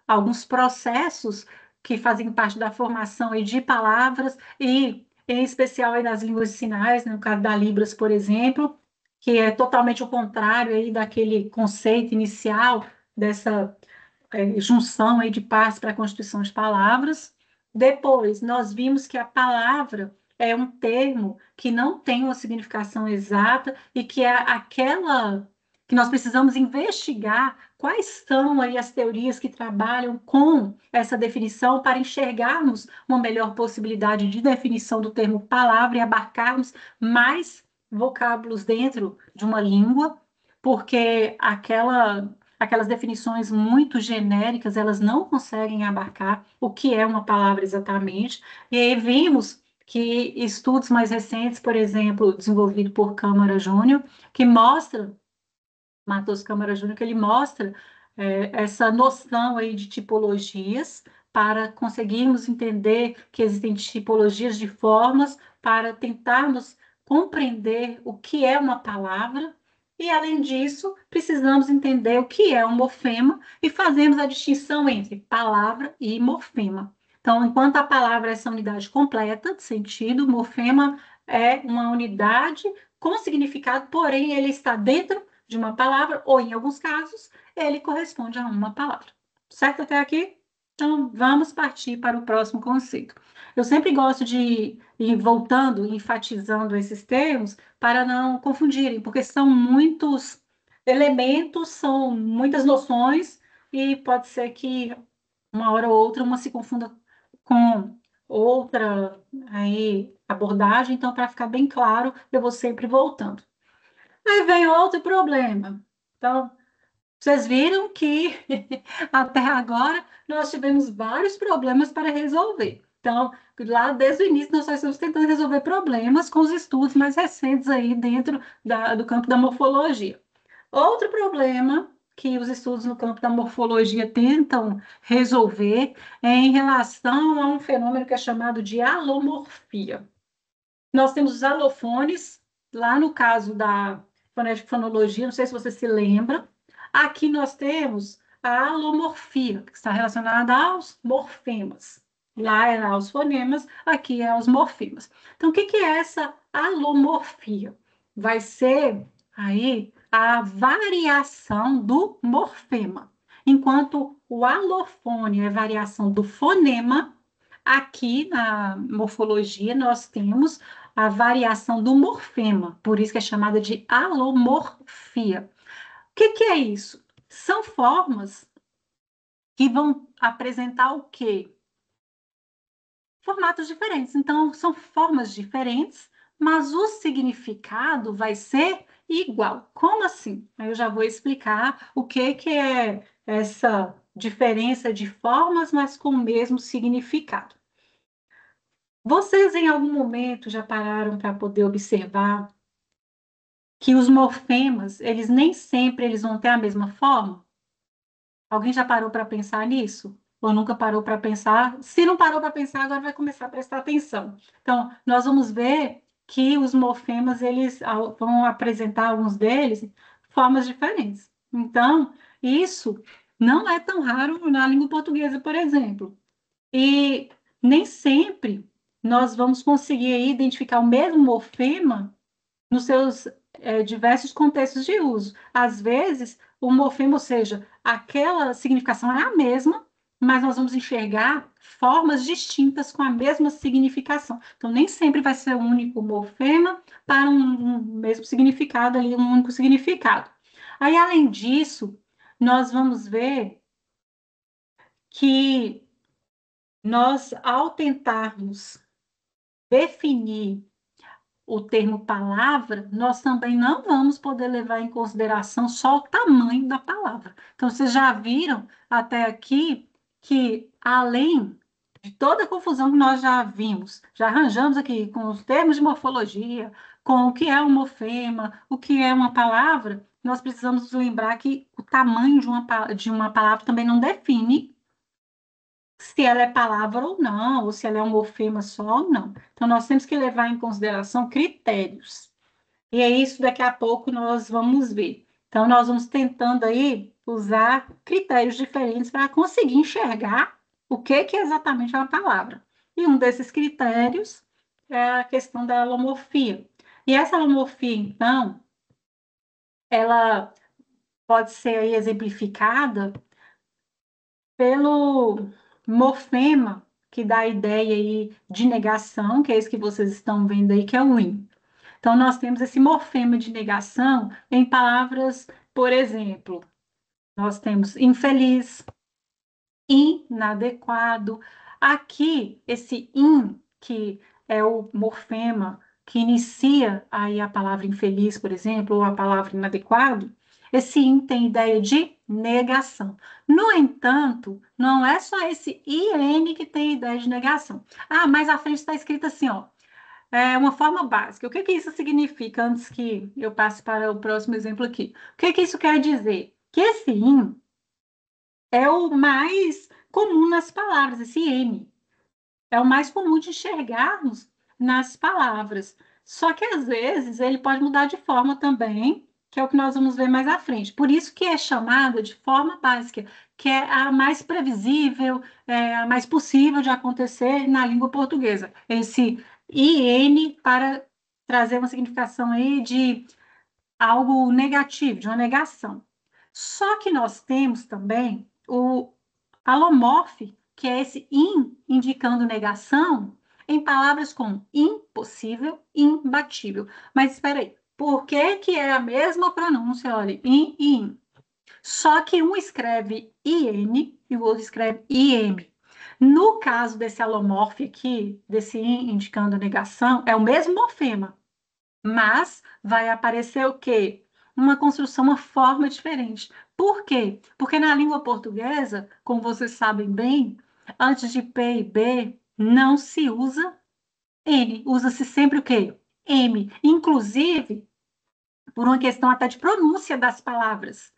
alguns processos que fazem parte da formação aí de palavras, e em especial aí nas línguas de sinais, né, no caso da Libras, por exemplo, que é totalmente o contrário aí daquele conceito inicial dessa junção aí de partes para a constituição de palavras. Depois, nós vimos que a palavra é um termo que não tem uma significação exata e que é aquela que nós precisamos investigar quais são aí as teorias que trabalham com essa definição para enxergarmos uma melhor possibilidade de definição do termo palavra e abarcarmos mais vocábulos dentro de uma língua, porque aquelas definições muito genéricas, elas não conseguem abarcar o que é uma palavra exatamente. E aí vimos que estudos mais recentes, por exemplo, desenvolvido por Câmara Júnior, que mostra, Matheus Câmara Júnior, que ele mostra essa noção aí de tipologias para conseguirmos entender que existem tipologias de formas para tentarmos compreender o que é uma palavra. E, além disso, precisamos entender o que é um morfema e fazemos a distinção entre palavra e morfema. Então, enquanto a palavra é essa unidade completa de sentido, o morfema é uma unidade com significado, porém ele está dentro de uma palavra, ou em alguns casos, ele corresponde a uma palavra. Certo até aqui? Então, vamos partir para o próximo conceito. Eu sempre gosto de ir voltando, enfatizando esses termos, para não confundirem, porque são muitos elementos, são muitas noções, e pode ser que uma hora ou outra uma se confunda com outra aí abordagem, então para ficar bem claro, eu vou sempre voltando. Aí vem outro problema. Então, vocês viram que até agora nós tivemos vários problemas para resolver. Então, lá desde o início, nós só estamos tentando resolver problemas com os estudos mais recentes aí dentro do campo da morfologia. Outro problema que os estudos no campo da morfologia tentam resolver é em relação a um fenômeno que é chamado de alomorfia. Nós temos os alofones, lá no caso da fonético-fonologia, não sei se você se lembra. Aqui nós temos a alomorfia, que está relacionada aos morfemas. Lá é aos fonemas, aqui é aos morfemas. Então, o que é essa alomorfia? Vai ser aí a variação do morfema. Enquanto o alofone é variação do fonema, aqui na morfologia nós temos a variação do morfema, por isso que é chamada de alomorfia. O que é isso? São formas que vão apresentar o quê? Formatos diferentes. Então, são formas diferentes, mas o significado vai ser igual. Como assim? Aí eu já vou explicar o que é essa diferença de formas, mas com o mesmo significado. Vocês em algum momento já pararam para poder observar que os morfemas, eles nem sempre eles vão ter a mesma forma? Alguém já parou para pensar nisso? Ou nunca parou para pensar? Se não parou para pensar, agora vai começar a prestar atenção. Então, nós vamos ver que os morfemas, eles vão apresentar alguns deles formas diferentes. Então, isso não é tão raro na língua portuguesa, por exemplo. E nem sempre nós vamos conseguir aí identificar o mesmo morfema nos seus diversos contextos de uso. Às vezes, o morfema, ou seja, aquela significação é a mesma, mas nós vamos enxergar formas distintas com a mesma significação. Então, nem sempre vai ser um único morfema para um mesmo significado ali, um único significado. Aí, além disso, nós vamos ver que nós, ao tentarmos definir o termo palavra, nós também não vamos poder levar em consideração só o tamanho da palavra. Então, vocês já viram até aqui que, além de toda a confusão que nós já vimos, já arranjamos aqui com os termos de morfologia, com o que é um morfema, o que é uma palavra, nós precisamos lembrar que o tamanho de uma palavra também não define se ela é palavra ou não, ou se ela é um morfema só ou não. Então, nós temos que levar em consideração critérios. E é isso daqui a pouco nós vamos ver. Então, nós vamos tentando aí usar critérios diferentes para conseguir enxergar o que é exatamente uma palavra. E um desses critérios é a questão da alomorfia. E essa alomorfia, então, ela pode ser aí exemplificada pelo morfema, que dá a ideia aí de negação, que é esse que vocês estão vendo aí, que é o in. Então, nós temos esse morfema de negação em palavras, por exemplo, nós temos infeliz, inadequado. Aqui, esse in, que é o morfema que inicia aí a palavra infeliz, por exemplo, ou a palavra inadequado, esse in tem ideia de negação. No entanto, não é só esse in que tem ideia de negação. Ah, mais à frente está escrito assim, ó. É uma forma básica. O que que isso significa antes que eu passe para o próximo exemplo aqui? O que que isso quer dizer? Que esse in é o mais comum nas palavras, esse M. É o mais comum de enxergarmos nas palavras. Só que às vezes ele pode mudar de forma também, que é o que nós vamos ver mais à frente. Por isso que é chamada de forma básica, que é a mais previsível, a mais possível de acontecer na língua portuguesa. Esse IN para trazer uma significação aí de algo negativo, de uma negação. Só que nós temos também o alomorfe, que é esse in indicando negação, em palavras como impossível, imbatível. Mas espera aí, por que que é a mesma pronúncia, olha, in e in? Só que um escreve in e o outro escreve im. No caso desse alomorfe aqui, desse in indicando negação, é o mesmo morfema, mas vai aparecer o quê? Uma construção, uma forma diferente. Por quê? Porque na língua portuguesa, como vocês sabem bem, antes de P e B não se usa N, usa-se sempre o quê? M. Inclusive, por uma questão até de pronúncia das palavras,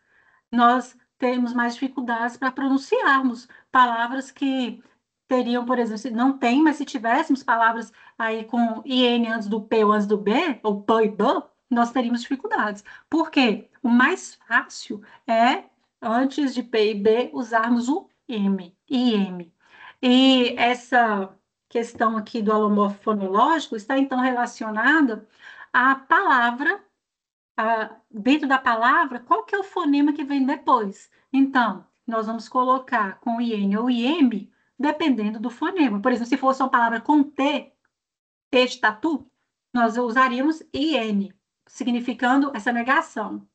nós temos mais dificuldades para pronunciarmos palavras que teriam, por exemplo, se não tem, mas se tivéssemos palavras aí com IN antes do P ou antes do B, ou P e B, nós teríamos dificuldades. Por quê? O mais fácil é, antes de P e B, usarmos o M, IM. E essa questão aqui do alomorfo fonológico está, então, relacionada à palavra dentro da palavra, qual que é o fonema que vem depois? Então, nós vamos colocar com IN ou IM, dependendo do fonema. Por exemplo, se fosse uma palavra com T de tatu, nós usaríamos IN, significando essa negação.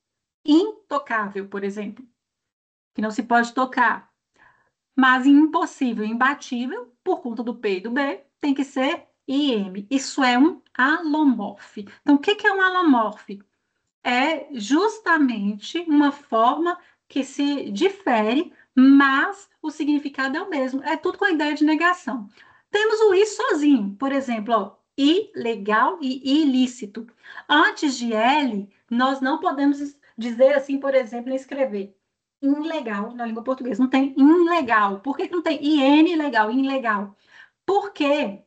Intocável, por exemplo, que não se pode tocar. Mas impossível, imbatível, por conta do P e do B, tem que ser IM. Isso é um alomorfe. Então, o que é um alomorfe? É justamente uma forma que se difere, mas o significado é o mesmo. É tudo com a ideia de negação. Temos o i sozinho, por exemplo, ó, ilegal e ilícito. Antes de L, nós não podemos dizer assim, por exemplo, escrever ilegal na língua portuguesa. Não tem ilegal. Por que não tem IN legal, ilegal? Porque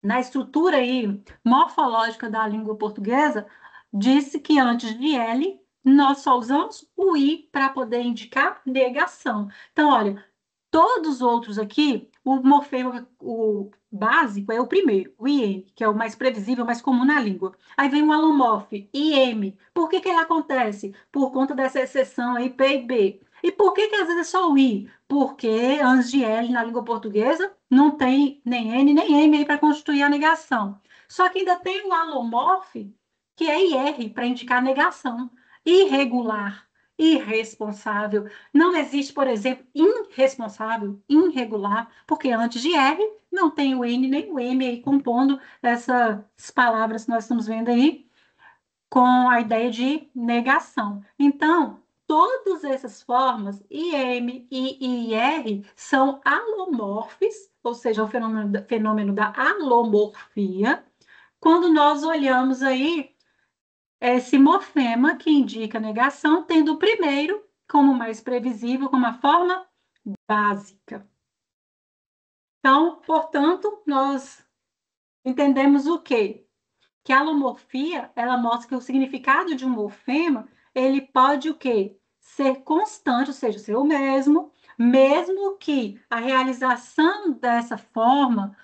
na estrutura aí morfológica da língua portuguesa, disse que antes de L, nós só usamos o I para poder indicar negação. Então, olha, Todos os outros aqui, o morfema, o básico é o primeiro, o IN, que é o mais previsível, mais comum na língua. Aí vem o alomorfe, IM. Por que que ele acontece? Por conta dessa exceção aí, P e B. E por que que às vezes é só o I? Porque antes de L na língua portuguesa não tem nem N nem M aí para constituir a negação. Só que ainda tem o alomorfe, que é IR, para indicar negação. Irregular, irresponsável. Não existe, por exemplo, irresponsável, irregular, porque antes de R não tem o N nem o M aí compondo essas palavras que nós estamos vendo aí com a ideia de negação. Então, todas essas formas, IM, I e IR, são alomorfes, ou seja, o fenômeno da alomorfia, quando nós olhamos aí esse morfema que indica negação, tendo o primeiro como mais previsível, como a forma básica. Então, portanto, nós entendemos o quê? Que a alomorfia, ela mostra que o significado de um morfema, ele pode o quê? Ser constante, ou seja, ser o mesmo, mesmo que a realização dessa forma,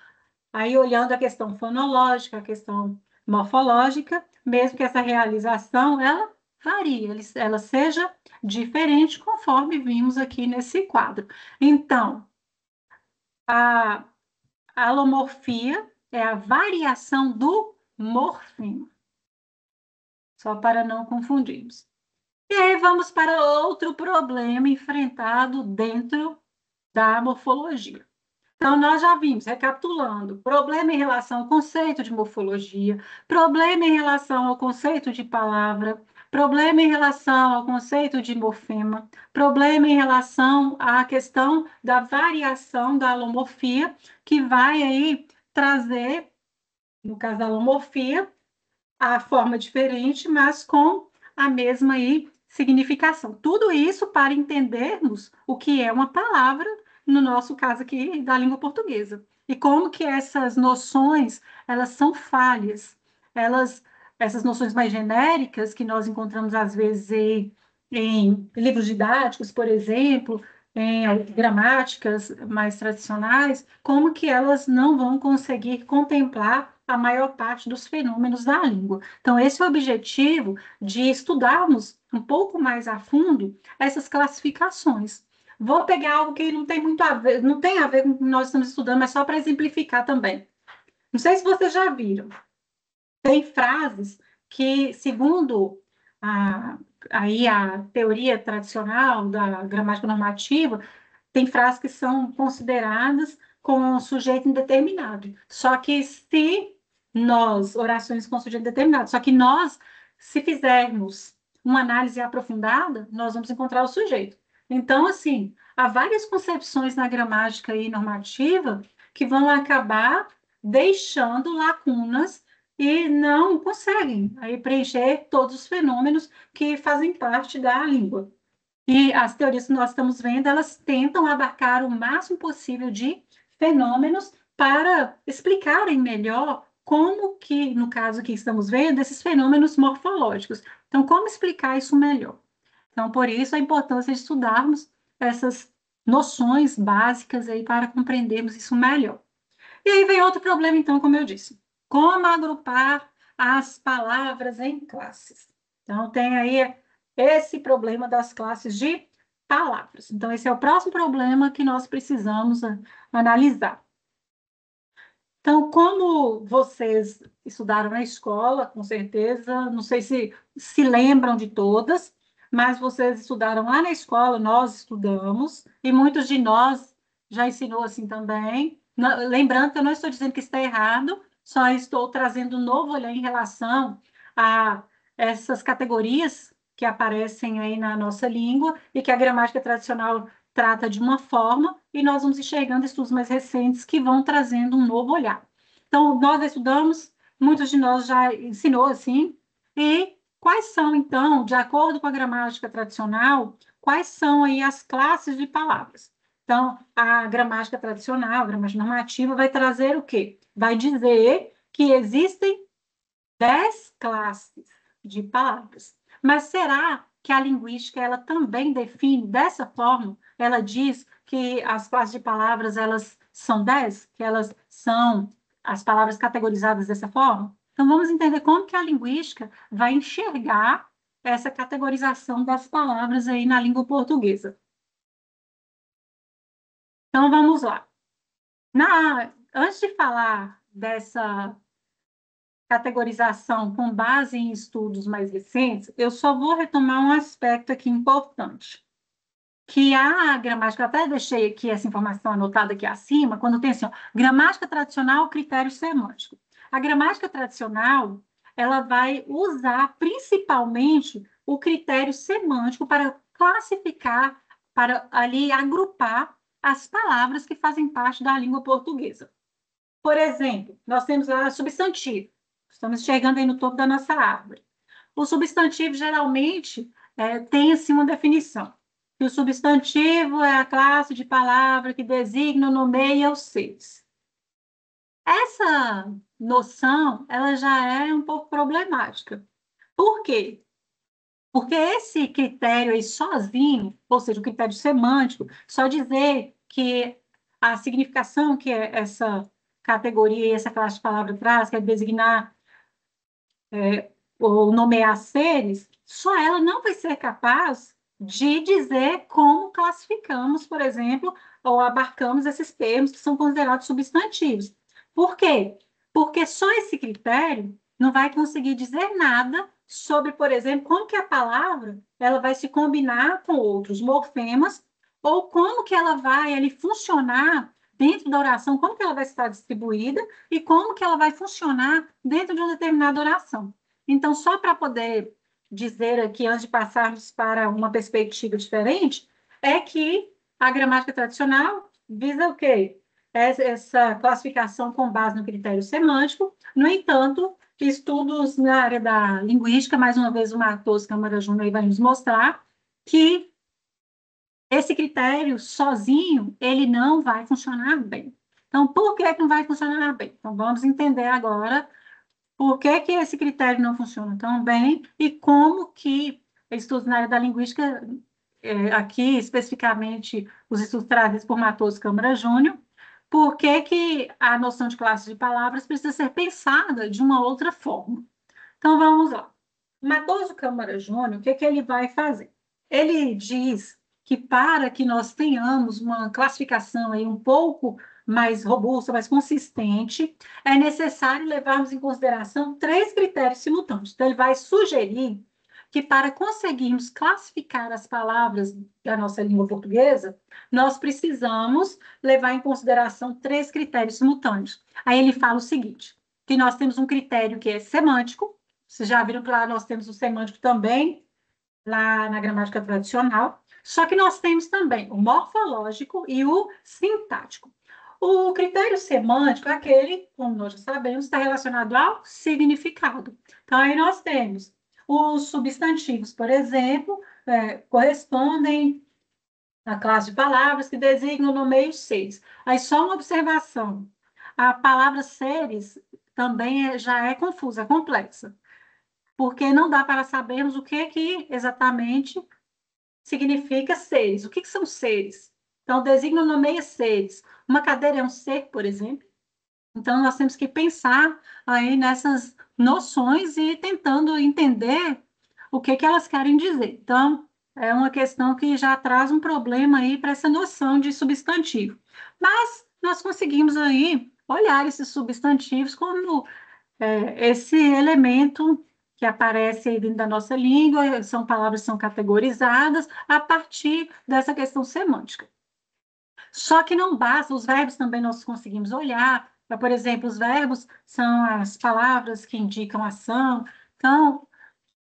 aí olhando a questão fonológica, a questão morfológica, mesmo que essa realização, ela varie, ela seja diferente conforme vimos aqui nesse quadro. Então, a alomorfia é a variação do morfema, só para não confundirmos. E aí vamos para outro problema enfrentado dentro da morfologia. Então, nós já vimos, recapitulando, problema em relação ao conceito de morfologia, problema em relação ao conceito de palavra, problema em relação ao conceito de morfema, problema em relação à questão da variação da alomorfia, que vai aí trazer, no caso da alomorfia, a forma diferente, mas com a mesma aí significação. Tudo isso para entendermos o que é uma palavra, no nosso caso aqui, da língua portuguesa. E como que essas noções, elas são falhas. Essas noções mais genéricas, que nós encontramos às vezes em livros didáticos, por exemplo, em gramáticas mais tradicionais, como que elas não vão conseguir contemplar a maior parte dos fenômenos da língua. Então, esse é o objetivo de estudarmos um pouco mais a fundo essas classificações. Vou pegar algo que não tem muito a ver, não tem a ver com o que nós estamos estudando, mas só para exemplificar também. Não sei se vocês já viram, tem frases que, segundo aí a teoria tradicional da gramática normativa, tem frases que são consideradas com sujeito indeterminado. Só que se nós, orações com sujeito indeterminado, só que nós, se fizermos uma análise aprofundada, nós vamos encontrar o sujeito. Então, assim, há várias concepções na gramática e normativa que vão acabar deixando lacunas e não conseguem aí preencher todos os fenômenos que fazem parte da língua. E as teorias que nós estamos vendo, elas tentam abarcar o máximo possível de fenômenos para explicarem melhor como que, no caso que estamos vendo, esses fenômenos morfológicos. Então, como explicar isso melhor? Então, por isso, a importância de estudarmos essas noções básicas aí para compreendermos isso melhor. E aí vem outro problema, então, como eu disse. Como agrupar as palavras em classes? Então, tem aí esse problema das classes de palavras. Então, esse é o próximo problema que nós precisamos analisar. Então, como vocês estudaram na escola, com certeza, não sei se lembram de todas, mas vocês estudaram lá na escola, nós estudamos, e muitos de nós já ensinou assim também. Lembrando que eu não estou dizendo que está errado, só estou trazendo um novo olhar em relação a essas categorias que aparecem aí na nossa língua e que a gramática tradicional trata de uma forma, e nós vamos enxergando estudos mais recentes que vão trazendo um novo olhar. Então, nós estudamos, muitos de nós já ensinou assim, e quais são, então, de acordo com a gramática tradicional, quais são aí as classes de palavras? Então, a gramática tradicional, a gramática normativa, vai trazer o quê? Vai dizer que existem 10 classes de palavras. Mas será que a linguística ela também define dessa forma? Ela diz que as classes de palavras, elas são 10, que elas são as palavras categorizadas dessa forma? Então, vamos entender como que a linguística vai enxergar essa categorização das palavras aí na língua portuguesa. Então, vamos lá. Antes de falar dessa categorização com base em estudos mais recentes, eu só vou retomar um aspecto aqui importante, que a gramática, eu até deixei aqui essa informação anotada aqui acima, quando tem assim, ó, gramática tradicional, critério semântico. A gramática tradicional, ela vai usar principalmente o critério semântico para classificar, para ali agrupar as palavras que fazem parte da língua portuguesa. Por exemplo, nós temos lá substantivo. Estamos chegando aí no topo da nossa árvore. O substantivo, geralmente, tem assim uma definição. Que o substantivo é a classe de palavra que designa ou nomeia os seres. Essa noção, ela já é um pouco problemática. Por quê? Porque esse critério aí sozinho, ou seja, o critério semântico, só dizer que a significação que essa categoria e essa classe de palavra traz, que é designar ou nomear seres, só ela não vai ser capaz de dizer como classificamos, por exemplo, ou abarcamos esses termos que são considerados substantivos. Por quê? Porque só esse critério não vai conseguir dizer nada sobre, por exemplo, como que a palavra ela vai se combinar com outros morfemas ou como que ela vai ali funcionar dentro da oração, como que ela vai estar distribuída e como que ela vai funcionar dentro de uma determinada oração. Então, só para poder dizer aqui, antes de passarmos para uma perspectiva diferente, é que a gramática tradicional visa o quê? Essa classificação com base no critério semântico. No entanto, estudos na área da linguística, mais uma vez o Matos Câmara Júnior vai nos mostrar que esse critério sozinho, ele não vai funcionar bem. Então, por que não vai funcionar bem? Então, vamos entender agora por que que esse critério não funciona tão bem e como que estudos na área da linguística, aqui especificamente os estudos trazidos por Matoso Câmara Júnior, por que que a noção de classe de palavras precisa ser pensada de uma outra forma. Então, vamos lá. Matoso Câmara Júnior, o que que ele vai fazer? Ele diz que para que nós tenhamos uma classificação aí um pouco mais robusta, mais consistente, é necessário levarmos em consideração três critérios simultâneos. Então, ele vai sugerir que para conseguirmos classificar as palavras da nossa língua portuguesa, nós precisamos levar em consideração três critérios simultâneos. Aí ele fala o seguinte, que nós temos um critério que é semântico, vocês já viram que lá nós temos o semântico também, lá na gramática tradicional, só que nós temos também o morfológico e o sintático. O critério semântico é aquele, como nós já sabemos, está relacionado ao significado. Então, aí nós temos os substantivos, por exemplo, correspondem à classe de palavras que designam no meio seres. Aí, só uma observação. A palavra seres também já é confusa, é complexa, porque não dá para sabermos o que exatamente significa seres. O que são seres? Então, designa nomeia seres. Uma cadeira é um ser, por exemplo. Então, nós temos que pensar aí nessas noções e tentando entender o que elas querem dizer. Então, é uma questão que já traz um problema aí para essa noção de substantivo. Mas nós conseguimos aí olhar esses substantivos como esse elemento que aparece aí dentro da nossa língua, são palavras que são categorizadas a partir dessa questão semântica. Só que não basta, os verbos também nós conseguimos olhar, por exemplo, os verbos são as palavras que indicam ação, então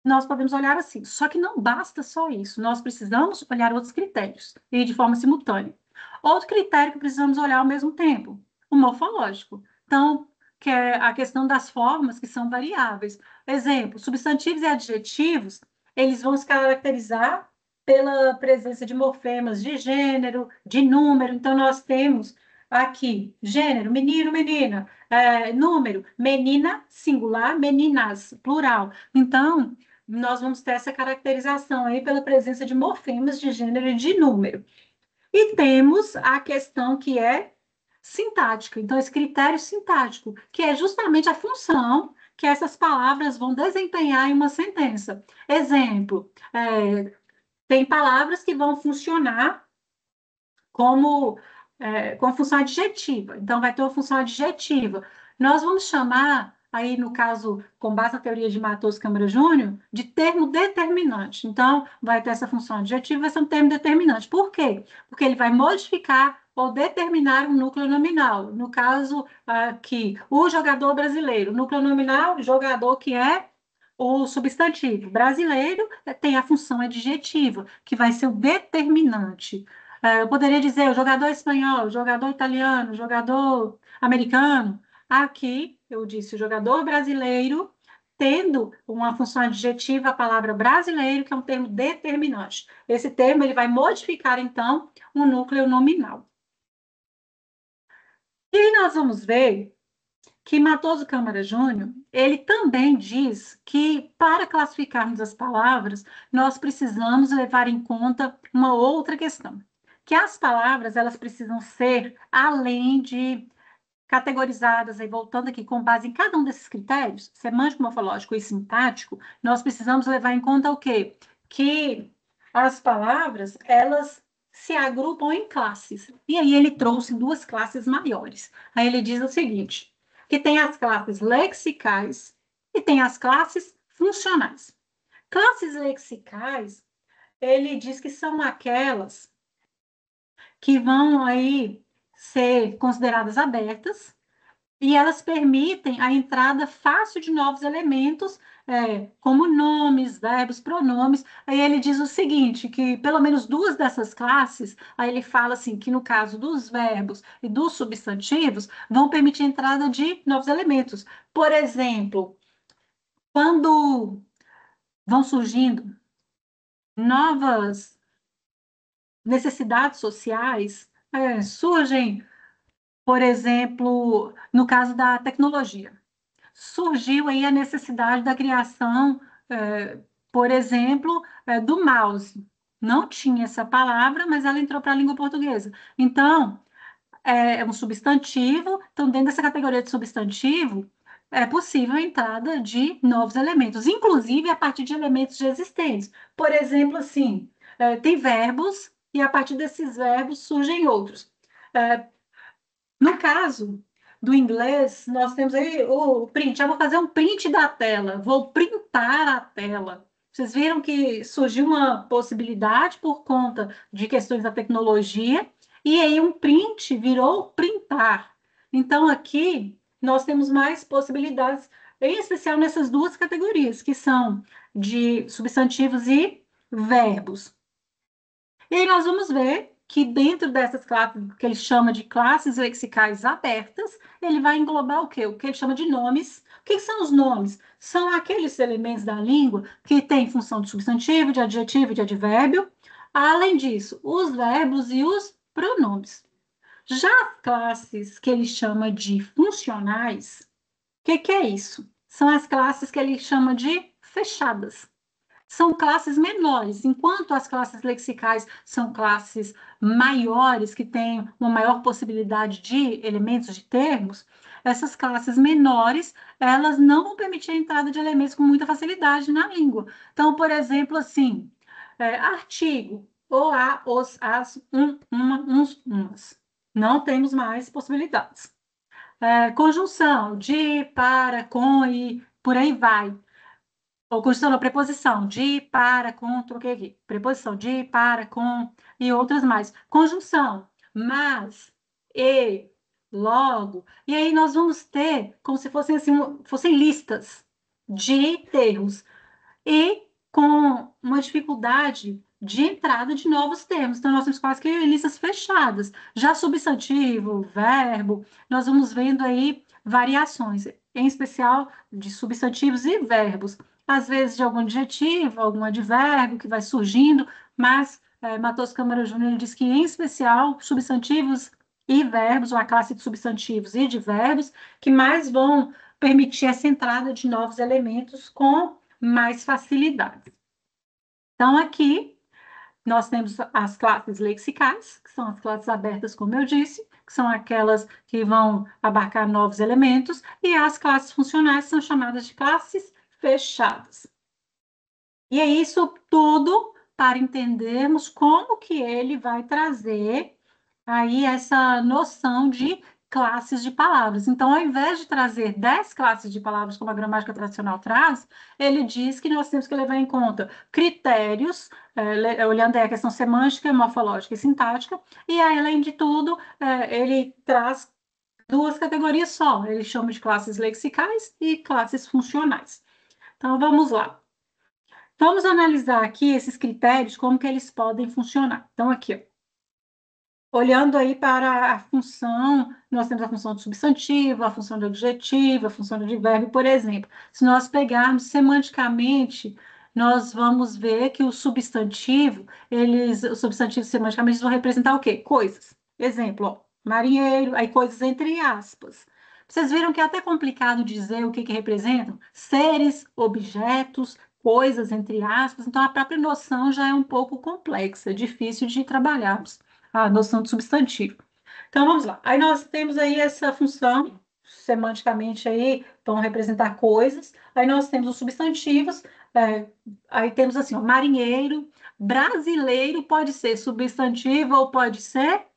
nós podemos olhar assim, só que não basta só isso, nós precisamos olhar outros critérios, e de forma simultânea. Outro critério que precisamos olhar ao mesmo tempo, o morfológico. Então, que é a questão das formas que são variáveis. Exemplo, substantivos e adjetivos, eles vão se caracterizar pela presença de morfemas de gênero, de número. Então, nós temos aqui gênero, menino, menina, número, menina, singular, meninas, plural. Então, nós vamos ter essa caracterização aí pela presença de morfemas de gênero e de número. E temos a questão que é sintática. Então, esse critério sintático, que é justamente a função que essas palavras vão desempenhar em uma sentença. Exemplo, tem palavras que vão funcionar como com a função adjetiva. Então, vai ter uma função adjetiva. Nós vamos chamar, aí no caso, com base na teoria de Matos Câmara Júnior, de termo determinante. Então, vai ter essa função adjetiva, vai ser um termo determinante. Por quê? Porque ele vai modificar ou determinar um núcleo nominal. No caso aqui, o jogador brasileiro. Núcleo nominal, jogador que é o substantivo. Brasileiro tem a função adjetiva, que vai ser o determinante. Eu poderia dizer o jogador espanhol, o jogador italiano, o jogador americano. Aqui, eu disse o jogador brasileiro, tendo uma função adjetiva, a palavra brasileiro, que é um termo determinante. Esse termo ele vai modificar, então, um núcleo nominal. E aí nós vamos ver que Matoso Câmara Júnior, ele também diz que, para classificarmos as palavras, nós precisamos levar em conta uma outra questão, que as palavras, elas precisam ser, além de categorizadas, aí voltando aqui, com base em cada um desses critérios, semântico, morfológico e sintático, nós precisamos levar em conta o quê? Que as palavras, elas se agrupam em classes. E aí ele trouxe duas classes maiores. Aí ele diz o seguinte, que tem as classes lexicais e tem as classes funcionais. Classes lexicais, ele diz que são aquelas que vão aí ser consideradas abertas, e elas permitem a entrada fácil de novos elementos, como nomes, verbos, pronomes. Aí ele diz o seguinte, que pelo menos duas dessas classes, aí ele fala assim, que no caso dos verbos e dos substantivos, vão permitir a entrada de novos elementos. Por exemplo, quando vão surgindo novas necessidades sociais, surgem, por exemplo, no caso da tecnologia. Surgiu aí a necessidade da criação, por exemplo, do mouse. Não tinha essa palavra, mas ela entrou para a língua portuguesa. Então, é um substantivo, então, dentro dessa categoria de substantivo, é possível a entrada de novos elementos, inclusive a partir de elementos já existentes. Por exemplo, assim, tem verbos, e a partir desses verbos surgem outros. No caso do inglês, nós temos aí o print. Eu vou fazer um print da tela, vou printar a tela. Vocês viram que surgiu uma possibilidade por conta de questões da tecnologia, e aí um print virou printar. Então, aqui nós temos mais possibilidades, em especial nessas duas categorias, que são de substantivos e verbos. E aí nós vamos ver que dentro dessas classes, que ele chama de classes lexicais abertas, ele vai englobar o quê? O que ele chama de nomes. O que são os nomes? São aqueles elementos da língua que têm função de substantivo, de adjetivo e de advérbio. Além disso, os verbos e os pronomes. Já as classes que ele chama de funcionais, o que é isso? São as classes que ele chama de fechadas. São classes menores, enquanto as classes lexicais são classes maiores, que têm uma maior possibilidade de elementos de termos, essas classes menores, elas não vão permitir a entrada de elementos com muita facilidade na língua. Então, por exemplo, assim, artigo, o, a, os, as, uma, uns, umas. Não temos mais possibilidades. Conjunção, de, para, com e por aí vai. Ou conjunção, não, preposição, de, para, com, troquei aqui. Preposição, de, para, com, e outras mais. Conjunção, mas, e, logo. E aí nós vamos ter como se fossem, assim, fossem listas de termos. E com uma dificuldade de entrada de novos termos. Então, nós temos quase que listas fechadas. Já substantivo, verbo, nós vamos vendo aí variações, em especial de substantivos e verbos às vezes de algum adjetivo, algum advérbio que vai surgindo, mas Matheus Câmara Júnior diz que, em especial, substantivos e verbos, ou a classe de substantivos e de verbos, que mais vão permitir essa entrada de novos elementos com mais facilidade. Então, aqui, nós temos as classes lexicais, que são as classes abertas, como eu disse, que são aquelas que vão abarcar novos elementos, e as classes funcionais são chamadas de classes fechadas. E é isso tudo para entendermos como que ele vai trazer aí essa noção de classes de palavras. Então, ao invés de trazer 10 classes de palavras, como a gramática tradicional traz, ele diz que nós temos que levar em conta critérios, olhando aí a questão semântica, morfológica e sintática, e aí, além de tudo, ele traz duas categorias só, ele chama de classes lexicais e classes funcionais. Então, vamos lá. Vamos analisar aqui esses critérios, como que eles podem funcionar. Então, aqui, ó. Olhando aí para a função, nós temos a função de substantivo, a função de adjetivo, a função de advérbio, por exemplo. Se nós pegarmos semanticamente, nós vamos ver que o substantivo, os substantivos semanticamente vão representar o quê? Coisas. Exemplo, ó, marinheiro, aí coisas entre aspas. Vocês viram que é até complicado dizer o que representam? Seres, objetos, coisas entre aspas, então a própria noção já é um pouco complexa, difícil de trabalharmos a noção de substantivo. Então, vamos lá. Aí nós temos aí essa função, semanticamente aí, vão representar coisas. Aí nós temos os substantivos, aí temos assim, ó, marinheiro, brasileiro pode ser substantivo ou pode ser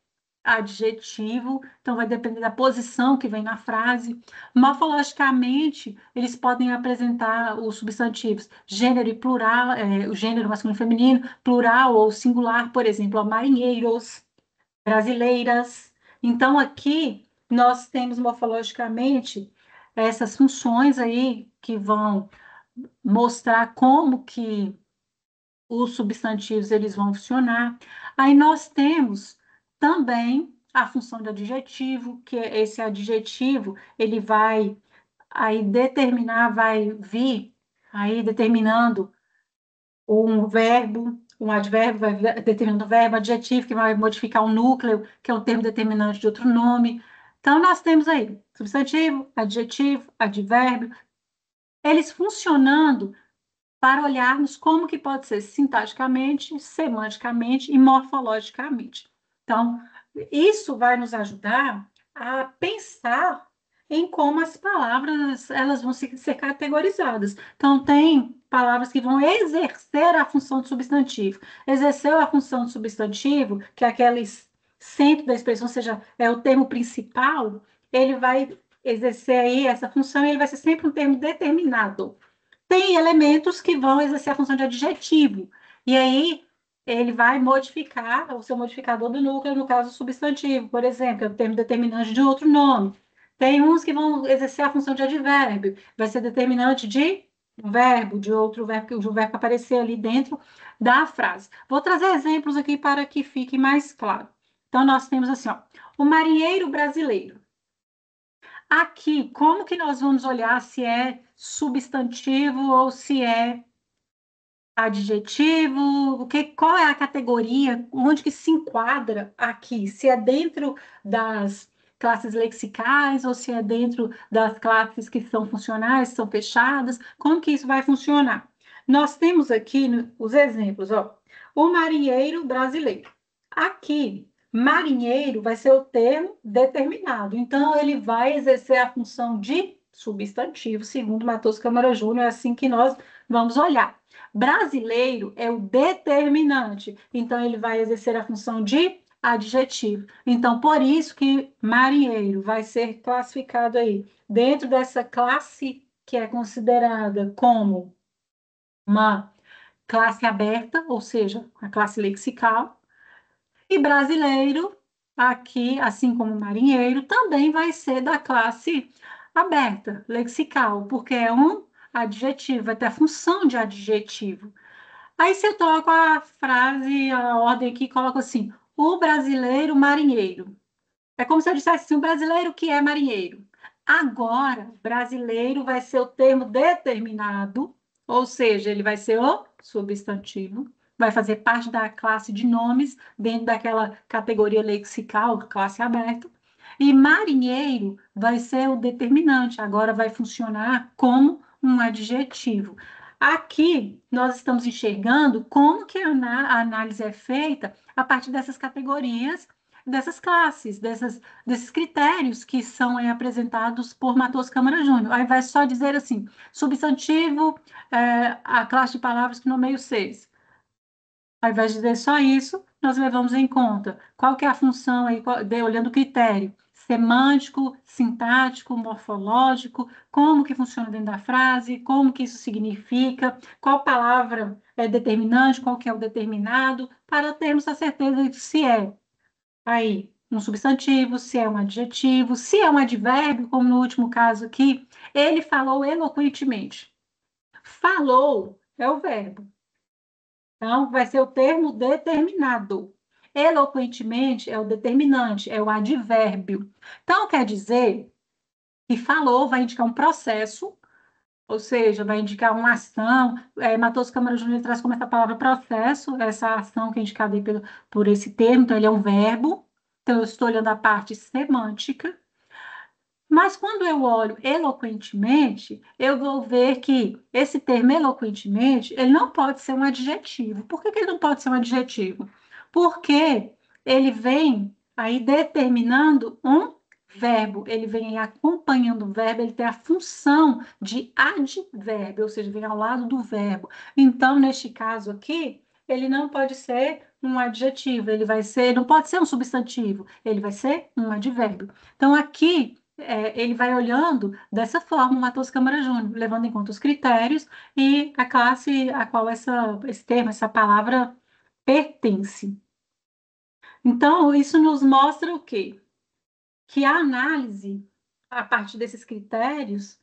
adjetivo, então vai depender da posição que vem na frase. Morfologicamente, eles podem apresentar os substantivos gênero e plural, o gênero masculino e feminino, plural ou singular, por exemplo, ó, marinheiros, brasileiras. Então, aqui nós temos morfologicamente essas funções aí que vão mostrar como que os substantivos eles vão funcionar. Aí nós temos também a função de adjetivo, que esse adjetivo ele vai aí determinar, vai vir aí determinando um verbo, um advérbio vai determinando o verbo, adjetivo que vai modificar o núcleo, que é o termo determinante de outro nome. Então, nós temos aí substantivo, adjetivo, advérbio, eles funcionando para olharmos como que pode ser sintaticamente, semanticamente e morfologicamente. Então, isso vai nos ajudar a pensar em como as palavras elas vão ser categorizadas. Então, tem palavras que vão exercer a função de substantivo. Exerceu a função de substantivo, que é aquele centro da expressão, ou seja, é o termo principal, ele vai exercer aí essa função e ele vai ser sempre um termo determinado. Tem elementos que vão exercer a função de adjetivo, e aí ele vai modificar o seu modificador do núcleo, no caso, o substantivo, por exemplo, é o termo determinante de outro nome. Tem uns que vão exercer a função de advérbio, vai ser determinante de um verbo, de outro verbo, que o verbo aparecer ali dentro da frase. Vou trazer exemplos aqui para que fique mais claro. Então, nós temos assim, ó, o marinheiro brasileiro. Aqui, como que nós vamos olhar se é substantivo ou se é adjetivo? Qual é a categoria? Onde que se enquadra aqui? Se é dentro das classes lexicais ou se é dentro das classes que são funcionais, são fechadas? Como que isso vai funcionar? Nós temos aqui os exemplos, ó. O marinheiro brasileiro. Aqui, marinheiro vai ser o termo determinado. Então, ele vai exercer a função de substantivo, segundo Matheus Câmara Júnior, é assim que nós vamos olhar. Brasileiro é o determinante, então ele vai exercer a função de adjetivo. Então, por isso que marinheiro vai ser classificado aí dentro dessa classe que é considerada como uma classe aberta, ou seja, a classe lexical. E brasileiro, aqui, assim como marinheiro, também vai ser da classe aberta, lexical, porque é um adjetivo, vai ter a função de adjetivo. Aí você troca a frase, a ordem aqui, coloca assim: o brasileiro marinheiro. É como se eu dissesse assim: o brasileiro que é marinheiro. Agora, brasileiro vai ser o termo determinado, ou seja, ele vai ser o substantivo, vai fazer parte da classe de nomes, dentro daquela categoria lexical, classe aberta. E marinheiro vai ser o determinante, agora vai funcionar como um adjetivo. Aqui, nós estamos enxergando como que a análise é feita a partir dessas categorias, dessas classes, desses critérios que são apresentados por Matheus Câmara Júnior. Aí vai só dizer assim, substantivo, a classe de palavras que nomeio seis. Ao invés de dizer só isso, nós levamos em conta qual que é a função aí, olhando o critério semântico, sintático, morfológico, como que funciona dentro da frase, como que isso significa, qual palavra é determinante, qual que é o determinado, para termos a certeza de se é aí um substantivo, se é um adjetivo, se é um advérbio, como no último caso aqui, ele falou eloquentemente. Falou é o verbo. Então, vai ser o termo determinado. Eloquentemente é o determinante, é o advérbio. Então, quer dizer que falou vai indicar um processo, ou seja, vai indicar uma ação. Matheus Câmara Júnior traz como essa palavra processo, essa ação que é indicada aí por esse termo, então ele é um verbo. Então, eu estou olhando a parte semântica. Mas quando eu olho eloquentemente, eu vou ver que esse termo eloquentemente, ele não pode ser um adjetivo. Por que que ele não pode ser um adjetivo? Porque ele vem aí determinando um verbo, ele vem aí acompanhando o verbo, ele tem a função de advérbio, ou seja, vem ao lado do verbo. Então, neste caso aqui, ele não pode ser um adjetivo, ele vai ser, não pode ser um substantivo, ele vai ser um advérbio. Então, aqui ele vai olhando dessa forma o Matheus Câmara Júnior, levando em conta os critérios e a classe a qual esse termo, essa palavra pertence. Então, isso nos mostra o quê? Que a análise, a partir desses critérios,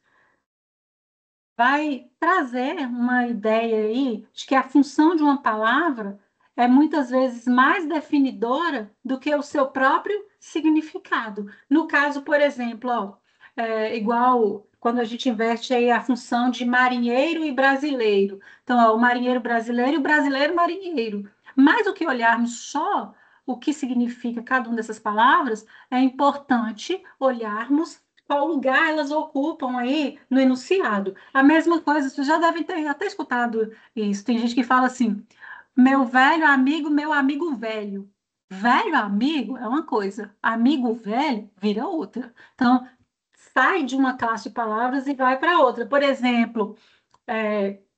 vai trazer uma ideia aí de que a função de uma palavra é muitas vezes mais definidora do que o seu próprio significado. No caso, por exemplo, ó, igual quando a gente inverte aí a função de marinheiro e brasileiro. Então, ó, o marinheiro brasileiro e o brasileiro marinheiro. Mais do que olharmos só o que significa cada uma dessas palavras, é importante olharmos qual lugar elas ocupam aí no enunciado. A mesma coisa, vocês já devem ter até escutado isso. Tem gente que fala assim: meu amigo velho. Velho amigo é uma coisa, amigo velho vira outra. Então, sai de uma classe de palavras e vai para outra. Por exemplo,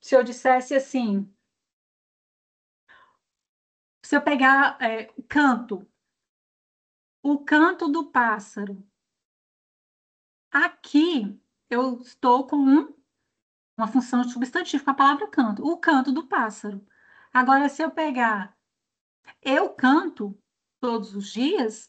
se eu dissesse assim, se eu pegar o canto do pássaro. Aqui eu estou com uma função de substantivo com a palavra canto, o canto do pássaro. Agora, se eu pegar eu canto todos os dias,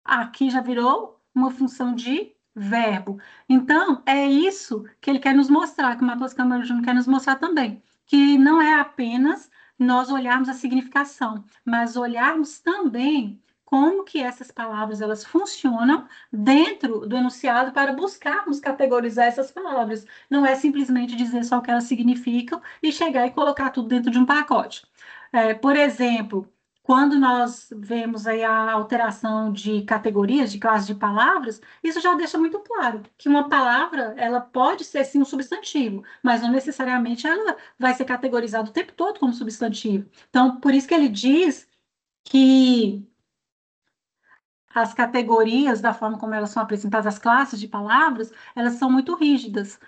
aqui já virou uma função de verbo. Então, é isso que ele quer nos mostrar, que o Matheus Câmara Júnior quer nos mostrar também, que não é apenas nós olharmos a significação, mas olharmos também como que essas palavras elas funcionam dentro do enunciado para buscarmos categorizar essas palavras. Não é simplesmente dizer só o que elas significam e chegar e colocar tudo dentro de um pacote. Por exemplo, quando nós vemos aí a alteração de categorias, de classe de palavras, isso já deixa muito claro que uma palavra, ela pode ser sim um substantivo, mas não necessariamente ela vai ser categorizada o tempo todo como substantivo. Então, por isso que ele diz que as categorias, da forma como elas são apresentadas, as classes de palavras, elas são muito rígidas.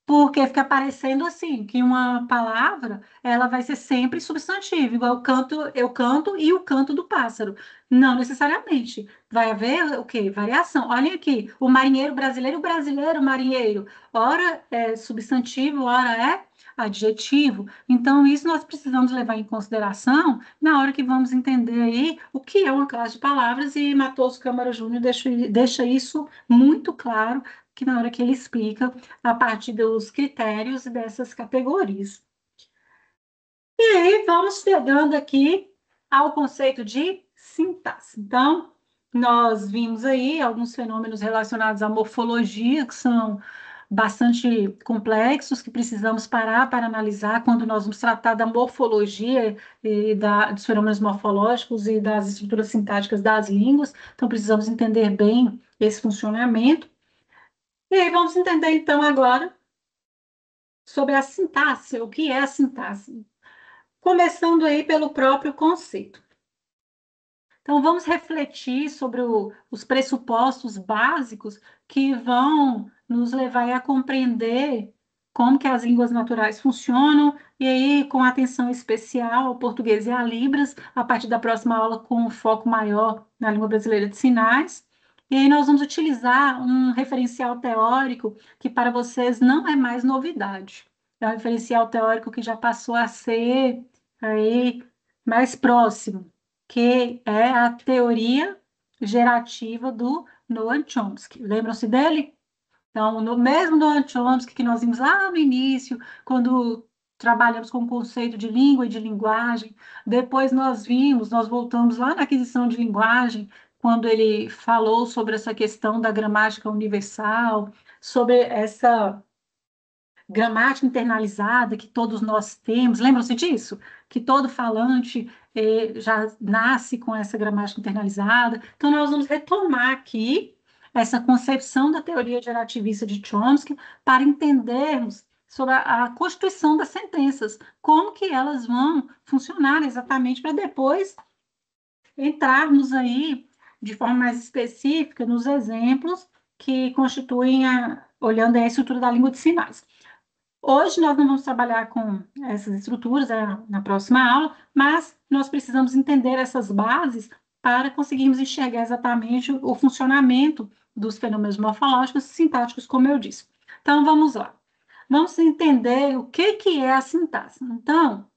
Porque fica parecendo assim, que uma palavra, ela vai ser sempre substantivo, igual eu canto e o canto do pássaro. Não necessariamente. Vai haver o quê? Variação. Olhem aqui, o brasileiro marinheiro. Ora é substantivo, ora é adjetivo. Então, isso nós precisamos levar em consideração na hora que vamos entender aí o que é uma classe de palavras, e Matoso Câmara Júnior deixa isso muito claro que na hora que ele explica a partir dos critérios dessas categorias. E aí vamos chegando aqui ao conceito de sintaxe. Então, nós vimos aí alguns fenômenos relacionados à morfologia, que são bastante complexos, que precisamos parar para analisar quando nós vamos tratar da morfologia e dos fenômenos morfológicos e das estruturas sintáticas das línguas. Então, precisamos entender bem esse funcionamento. E aí vamos entender então agora sobre a sintaxe, o que é a sintaxe. Começando aí pelo próprio conceito. Então, vamos refletir sobre os pressupostos básicos que vão nos levar a compreender como que as línguas naturais funcionam, e aí, com atenção especial ao português e a Libras, a partir da próxima aula, com um foco maior na língua brasileira de sinais. E aí, nós vamos utilizar um referencial teórico que para vocês não é mais novidade. É um referencial teórico que já passou a ser aí mais próximo, que é a teoria gerativa do Noam Chomsky. Lembram-se dele? Então, no mesmo Noam Chomsky que nós vimos lá no início, quando trabalhamos com o conceito de língua e de linguagem, depois nós voltamos lá na aquisição de linguagem, quando ele falou sobre essa questão da gramática universal, sobre essa gramática internalizada que todos nós temos. Lembram-se disso? Que todo falante já nasce com essa gramática internalizada. Então, nós vamos retomar aqui essa concepção da teoria gerativista de Chomsky para entendermos sobre a constituição das sentenças, como que elas vão funcionar exatamente para depois entrarmos aí de forma mais específica nos exemplos que constituem olhando a estrutura da língua de sinais. Hoje nós não vamos trabalhar com essas estruturas, na próxima aula, mas nós precisamos entender essas bases para conseguirmos enxergar exatamente o funcionamento dos fenômenos morfológicos e sintáticos, como eu disse. Então, vamos lá. Vamos entender o que é a sintaxe. Então,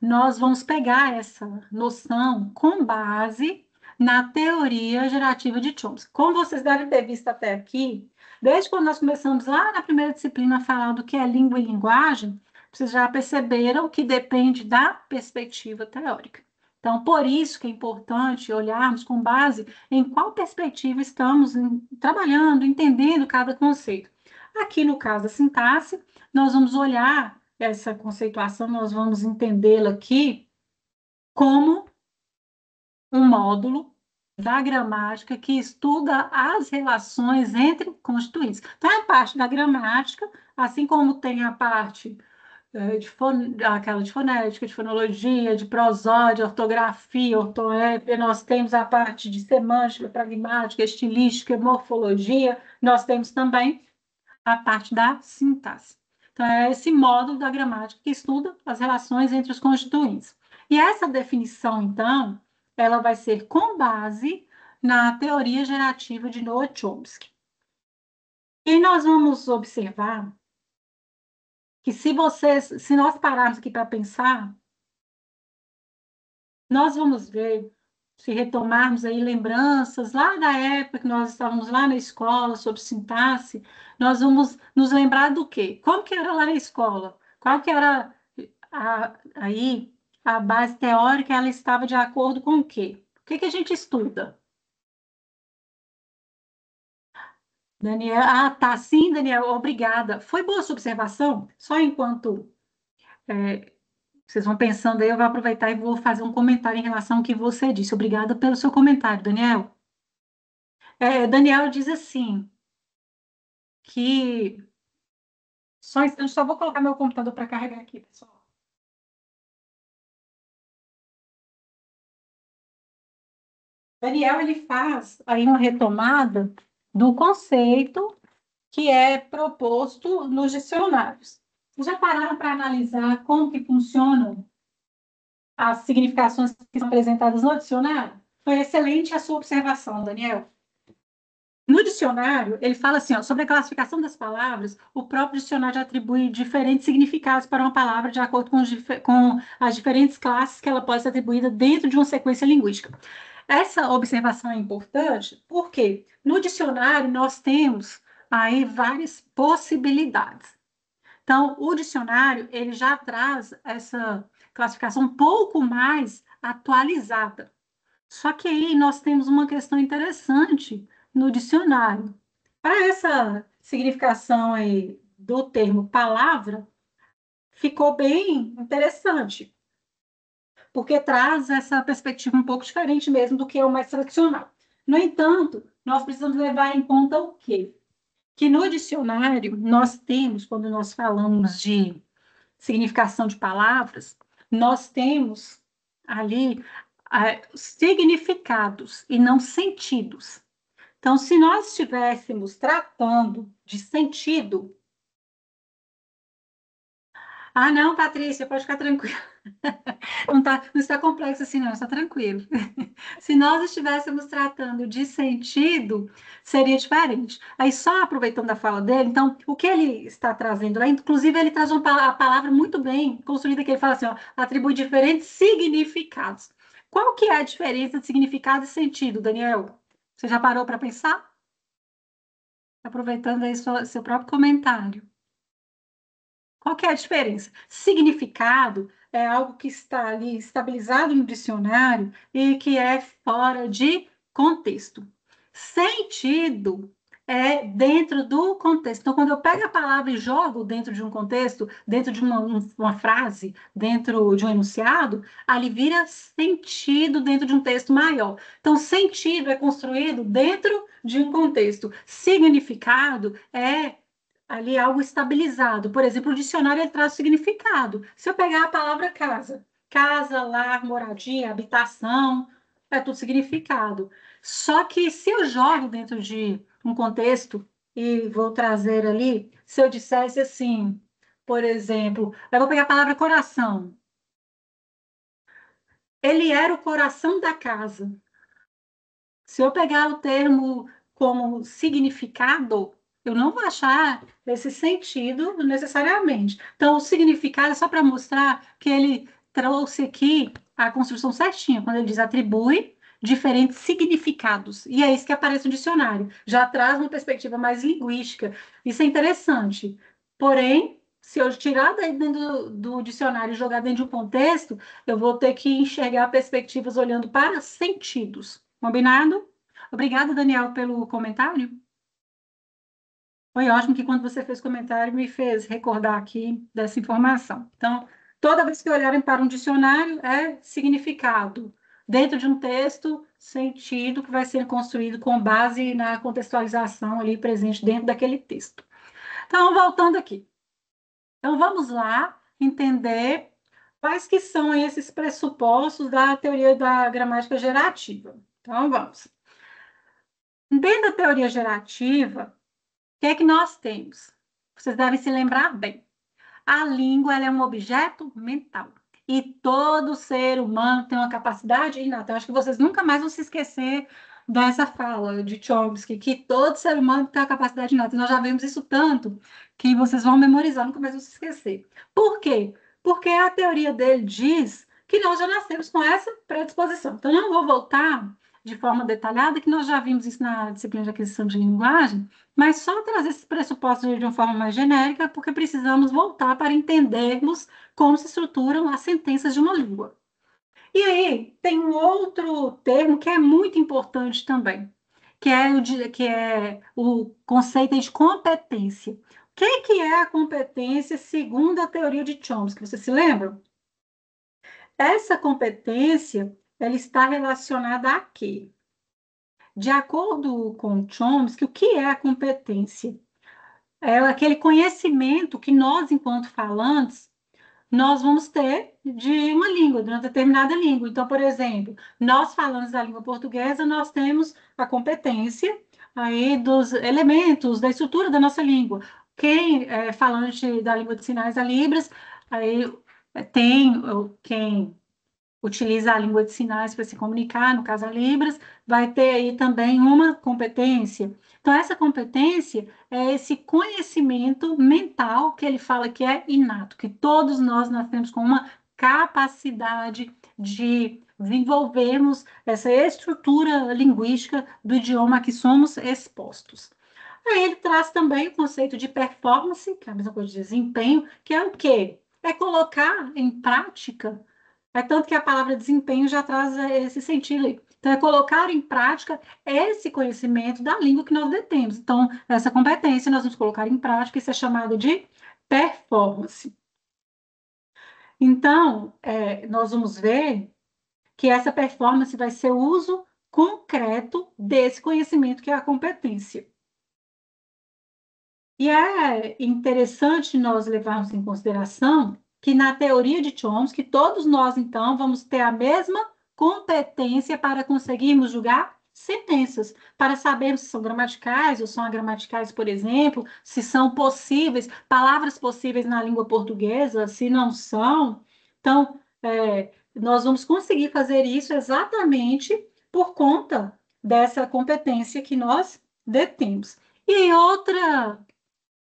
nós vamos pegar essa noção com base na teoria gerativa de Chomsky. Como vocês devem ter visto até aqui, desde quando nós começamos lá na primeira disciplina a falar do que é língua e linguagem, vocês já perceberam que depende da perspectiva teórica. Então, por isso que é importante olharmos com base em qual perspectiva estamos trabalhando, entendendo cada conceito. Aqui no caso da sintaxe, nós vamos olhar essa conceituação, nós vamos entendê-la aqui como um módulo da gramática que estuda as relações entre constituintes. Então, é a parte da gramática, assim como tem a parte aquela de fonética, de fonologia, de prosódia, ortografia, ortoépia, nós temos a parte de semântica, pragmática, estilística, morfologia, nós temos também a parte da sintaxe. Então, é esse módulo da gramática que estuda as relações entre os constituintes. E essa definição, então, ela vai ser com base na teoria gerativa de Noam Chomsky. E nós vamos observar que se nós pararmos aqui para pensar, nós vamos ver, se retomarmos aí lembranças lá da época que nós estávamos lá na escola sobre sintaxe, nós vamos nos lembrar do quê? Como que era lá na escola? Qual que era aí a base teórica? Ela estava de acordo com o quê? O que que a gente estuda? Daniel, tá, sim, Daniel, obrigada. Foi boa a sua observação? Só enquanto vocês vão pensando aí, eu vou aproveitar e vou fazer um comentário em relação ao que você disse. Obrigada pelo seu comentário, Daniel. Daniel diz assim, que só um instante, só vou colocar meu computador para carregar aqui, pessoal. Daniel, ele faz aí uma retomada do conceito que é proposto nos dicionários. Vocês já pararam para analisar como que funcionam as significações que são apresentadas no dicionário? Foi excelente a sua observação, Daniel. No dicionário, ele fala assim, ó, sobre a classificação das palavras, o próprio dicionário atribui diferentes significados para uma palavra de acordo com as diferentes classes que ela pode ser atribuída dentro de uma sequência linguística. Essa observação é importante porque no dicionário nós temos aí várias possibilidades. Então, o dicionário, ele já traz essa classificação um pouco mais atualizada. Só que aí nós temos uma questão interessante no dicionário. Para essa significação aí do termo palavra, ficou bem interessante, porque traz essa perspectiva um pouco diferente mesmo do que é o mais tradicional. No entanto, nós precisamos levar em conta o quê? que no dicionário nós temos, quando nós falamos de significação de palavras, nós temos ali significados e não sentidos. Então, se nós estivéssemos tratando de sentido, ah, não, Patrícia, pode ficar tranquila. Não está complexo assim, não, está tranquilo. Se nós estivéssemos tratando de sentido, seria diferente. Aí, só aproveitando a fala dele, então, o que ele está trazendo lá, inclusive, ele traz a palavra muito bem construída, que ele fala assim, ó, atribui diferentes significados. Qual que é a diferença de significado e sentido, Daniel? Você já parou para pensar? Aproveitando aí seu próprio comentário. Qual que é a diferença? Significado é algo que está ali estabilizado no dicionário e que é fora de contexto. Sentido é dentro do contexto. Então, quando eu pego a palavra e jogo dentro de um contexto, dentro de uma frase, dentro de um enunciado, ali vira sentido dentro de um texto maior. Então, sentido é construído dentro de um contexto. Significado é ali algo estabilizado. Por exemplo, o dicionário ele traz significado. Se eu pegar a palavra casa, casa, lar, moradia, habitação, é tudo significado. Só que se eu jogo dentro de um contexto e vou trazer ali, se eu dissesse assim, por exemplo, eu vou pegar a palavra coração. Ele era o coração da casa. Se eu pegar o termo como significado, eu não vou achar esse sentido necessariamente. Então, o significado é só para mostrar que ele trouxe aqui a construção certinha, quando ele diz atribui diferentes significados. E é isso que aparece no dicionário. Já traz uma perspectiva mais linguística. Isso é interessante. Porém, se eu tirar daí dentro do dicionário e jogar dentro de um contexto, eu vou ter que enxergar perspectivas olhando para sentidos. Combinado? Obrigada, Daniel, pelo comentário. Foi ótimo que quando você fez comentário me fez recordar aqui dessa informação. Então, toda vez que olharem para um dicionário, é significado. Dentro de um texto, sentido que vai ser construído com base na contextualização ali presente dentro daquele texto. Então, voltando aqui. Então, vamos lá entender quais que são esses pressupostos da teoria da gramática gerativa. Então, vamos. Dentro da teoria gerativa, o que é que nós temos? Vocês devem se lembrar bem. A língua ela é um objeto mental. E todo ser humano tem uma capacidade inata. Eu acho que vocês nunca mais vão se esquecer dessa fala de Chomsky, que todo ser humano tem uma capacidade inata. Nós já vimos isso tanto que vocês vão memorizar, nunca mais vão se esquecer. Por quê? Porque a teoria dele diz que nós já nascemos com essa predisposição. Então, eu não vou voltar de forma detalhada, que nós já vimos isso na disciplina de aquisição de linguagem, mas só trazer esses pressupostos de uma forma mais genérica, porque precisamos voltar para entendermos como se estruturam as sentenças de uma língua. E aí, tem um outro termo que é muito importante também, que é o conceito de competência. O que é a competência segundo a teoria de Chomsky? Você se lembra? Essa competência, ela está relacionada a quê? De acordo com Chomsky, o que é a competência? É aquele conhecimento que nós, enquanto falantes, nós vamos ter de uma língua, de uma determinada língua. Então, por exemplo, nós falamos da língua portuguesa, nós temos a competência aí dos elementos, da estrutura da nossa língua. Quem é falante da língua de sinais, a Libras, aí tem quem utiliza a língua de sinais para se comunicar, no caso a Libras, vai ter aí também uma competência. Então, essa competência é esse conhecimento mental que ele fala que é inato, que todos nós nascemos com uma capacidade de desenvolvermos essa estrutura linguística do idioma a que somos expostos. Aí ele traz também o conceito de performance, que é a mesma coisa de desempenho, que é o quê? É colocar em prática, é tanto que a palavra desempenho já traz esse sentido aí. Então, é colocar em prática esse conhecimento da língua que nós detemos. Então, essa competência nós vamos colocar em prática, isso é chamado de performance. Então, nós vamos ver que essa performance vai ser o uso concreto desse conhecimento que é a competência. E é interessante nós levarmos em consideração que na teoria de Chomsky, todos nós, então, vamos ter a mesma competência para conseguirmos julgar sentenças, para sabermos se são gramaticais ou são agramaticais, por exemplo, se são possíveis, palavras possíveis na língua portuguesa, se não são. Então, nós vamos conseguir fazer isso exatamente por conta dessa competência que nós detemos. E outra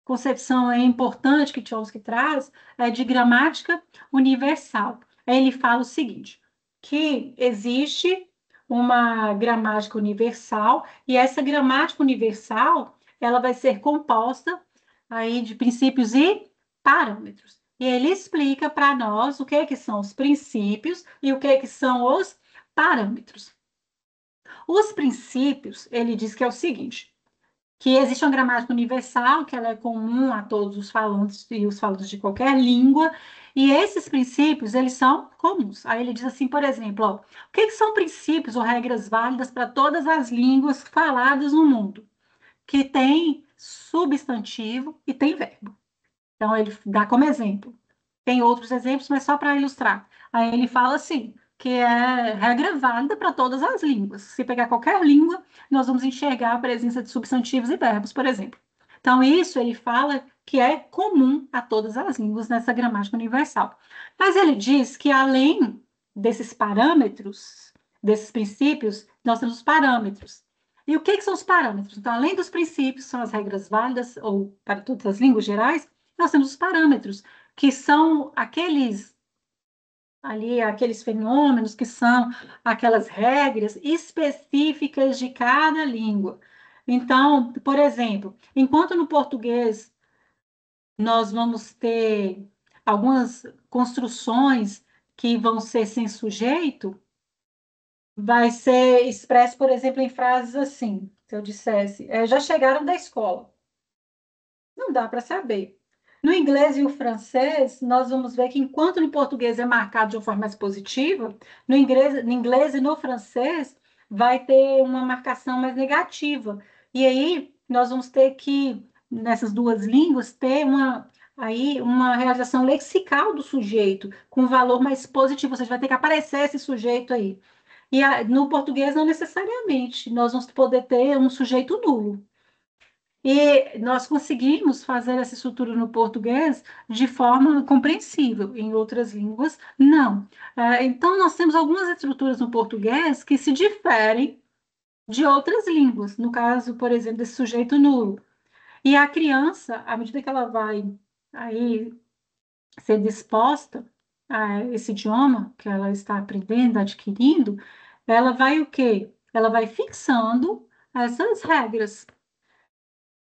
concepção importante que Chomsky traz é de gramática universal. Ele fala o seguinte, que existe uma gramática universal e essa gramática universal ela vai ser composta aí de princípios e parâmetros. E ele explica para nós o que são os princípios e o que são os parâmetros. Os princípios, ele diz que é o seguinte, que existe uma gramática universal, que ela é comum a todos os falantes e os falantes de qualquer língua, e esses princípios, eles são comuns. Aí ele diz assim, por exemplo, ó, o que são princípios ou regras válidas para todas as línguas faladas no mundo? Que tem substantivo e tem verbo. Então, ele dá como exemplo. Tem outros exemplos, mas só para ilustrar. Aí ele fala assim, que é regra válida para todas as línguas. Se pegar qualquer língua, nós vamos enxergar a presença de substantivos e verbos, por exemplo. Então, isso ele fala que é comum a todas as línguas nessa gramática universal. Mas ele diz que além desses parâmetros, desses princípios, nós temos os parâmetros. E o que são os parâmetros? Então, além dos princípios, são as regras válidas, ou para todas as línguas gerais, nós temos os parâmetros, que são aqueles fenômenos, que são aquelas regras específicas de cada língua. Então, por exemplo, enquanto no português nós vamos ter algumas construções que vão ser sem sujeito, vai ser expresso, por exemplo, em frases assim, se eu dissesse, já chegaram da escola. Não dá para saber. No inglês e o francês, nós vamos ver que enquanto no português é marcado de uma forma mais positiva, no inglês e no francês vai ter uma marcação mais negativa. E aí nós vamos ter que, nessas duas línguas, ter uma realização lexical do sujeito, com valor mais positivo, ou seja, vai ter que aparecer esse sujeito aí. E no português, não necessariamente, nós vamos poder ter um sujeito nulo. E nós conseguimos fazer essa estrutura no português de forma compreensível, em outras línguas, não. Então, nós temos algumas estruturas no português que se diferem de outras línguas, no caso, por exemplo, desse sujeito nulo. E a criança, à medida que ela vai aí ser disposta a esse idioma que ela está aprendendo, adquirindo, ela vai o quê? Ela vai fixando essas regras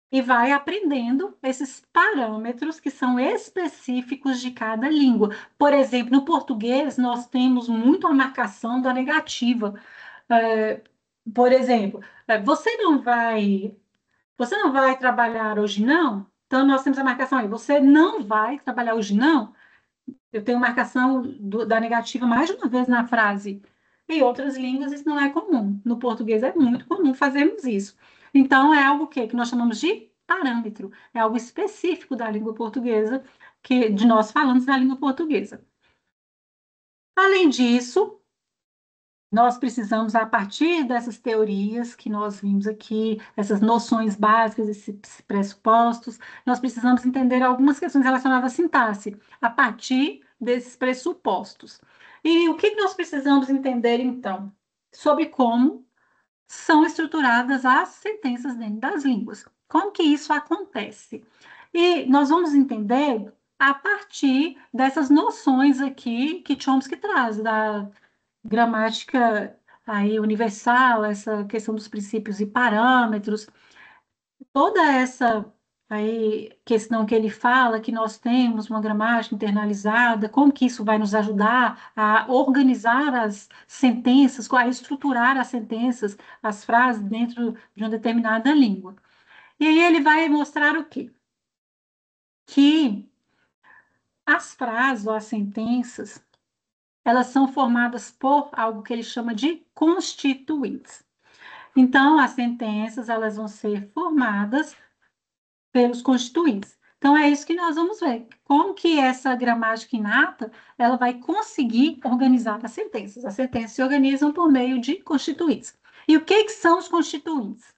e vai aprendendo esses parâmetros que são específicos de cada língua. Por exemplo, no português, nós temos muito a marcação da negativa. É, por exemplo, você não vai trabalhar hoje, não? Então, nós temos a marcação aí, você não vai trabalhar hoje, não? Eu tenho marcação da negativa mais de uma vez na frase. Em outras línguas isso não é comum. No português é muito comum fazermos isso. Então, é algo que nós chamamos de parâmetro. É algo específico da língua portuguesa, que de nós falamos da língua portuguesa. Além disso, nós precisamos, a partir dessas teorias que nós vimos aqui, essas noções básicas, esses pressupostos, nós precisamos entender algumas questões relacionadas à sintaxe, a partir desses pressupostos. E o que nós precisamos entender, então? Sobre como são estruturadas as sentenças dentro das línguas. Como que isso acontece? E nós vamos entender a partir dessas noções aqui que Chomsky traz, da gramática aí universal, essa questão dos princípios e parâmetros, toda essa aí questão que ele fala que nós temos uma gramática internalizada, como que isso vai nos ajudar a organizar as sentenças, a estruturar as sentenças, as frases dentro de uma determinada língua. E aí ele vai mostrar o quê? Que as frases ou as sentenças, elas são formadas por algo que ele chama de constituintes. Então, as sentenças, elas vão ser formadas pelos constituintes. Então, é isso que nós vamos ver. Como que essa gramática inata, ela vai conseguir organizar as sentenças. As sentenças se organizam por meio de constituintes. E o que são os constituintes?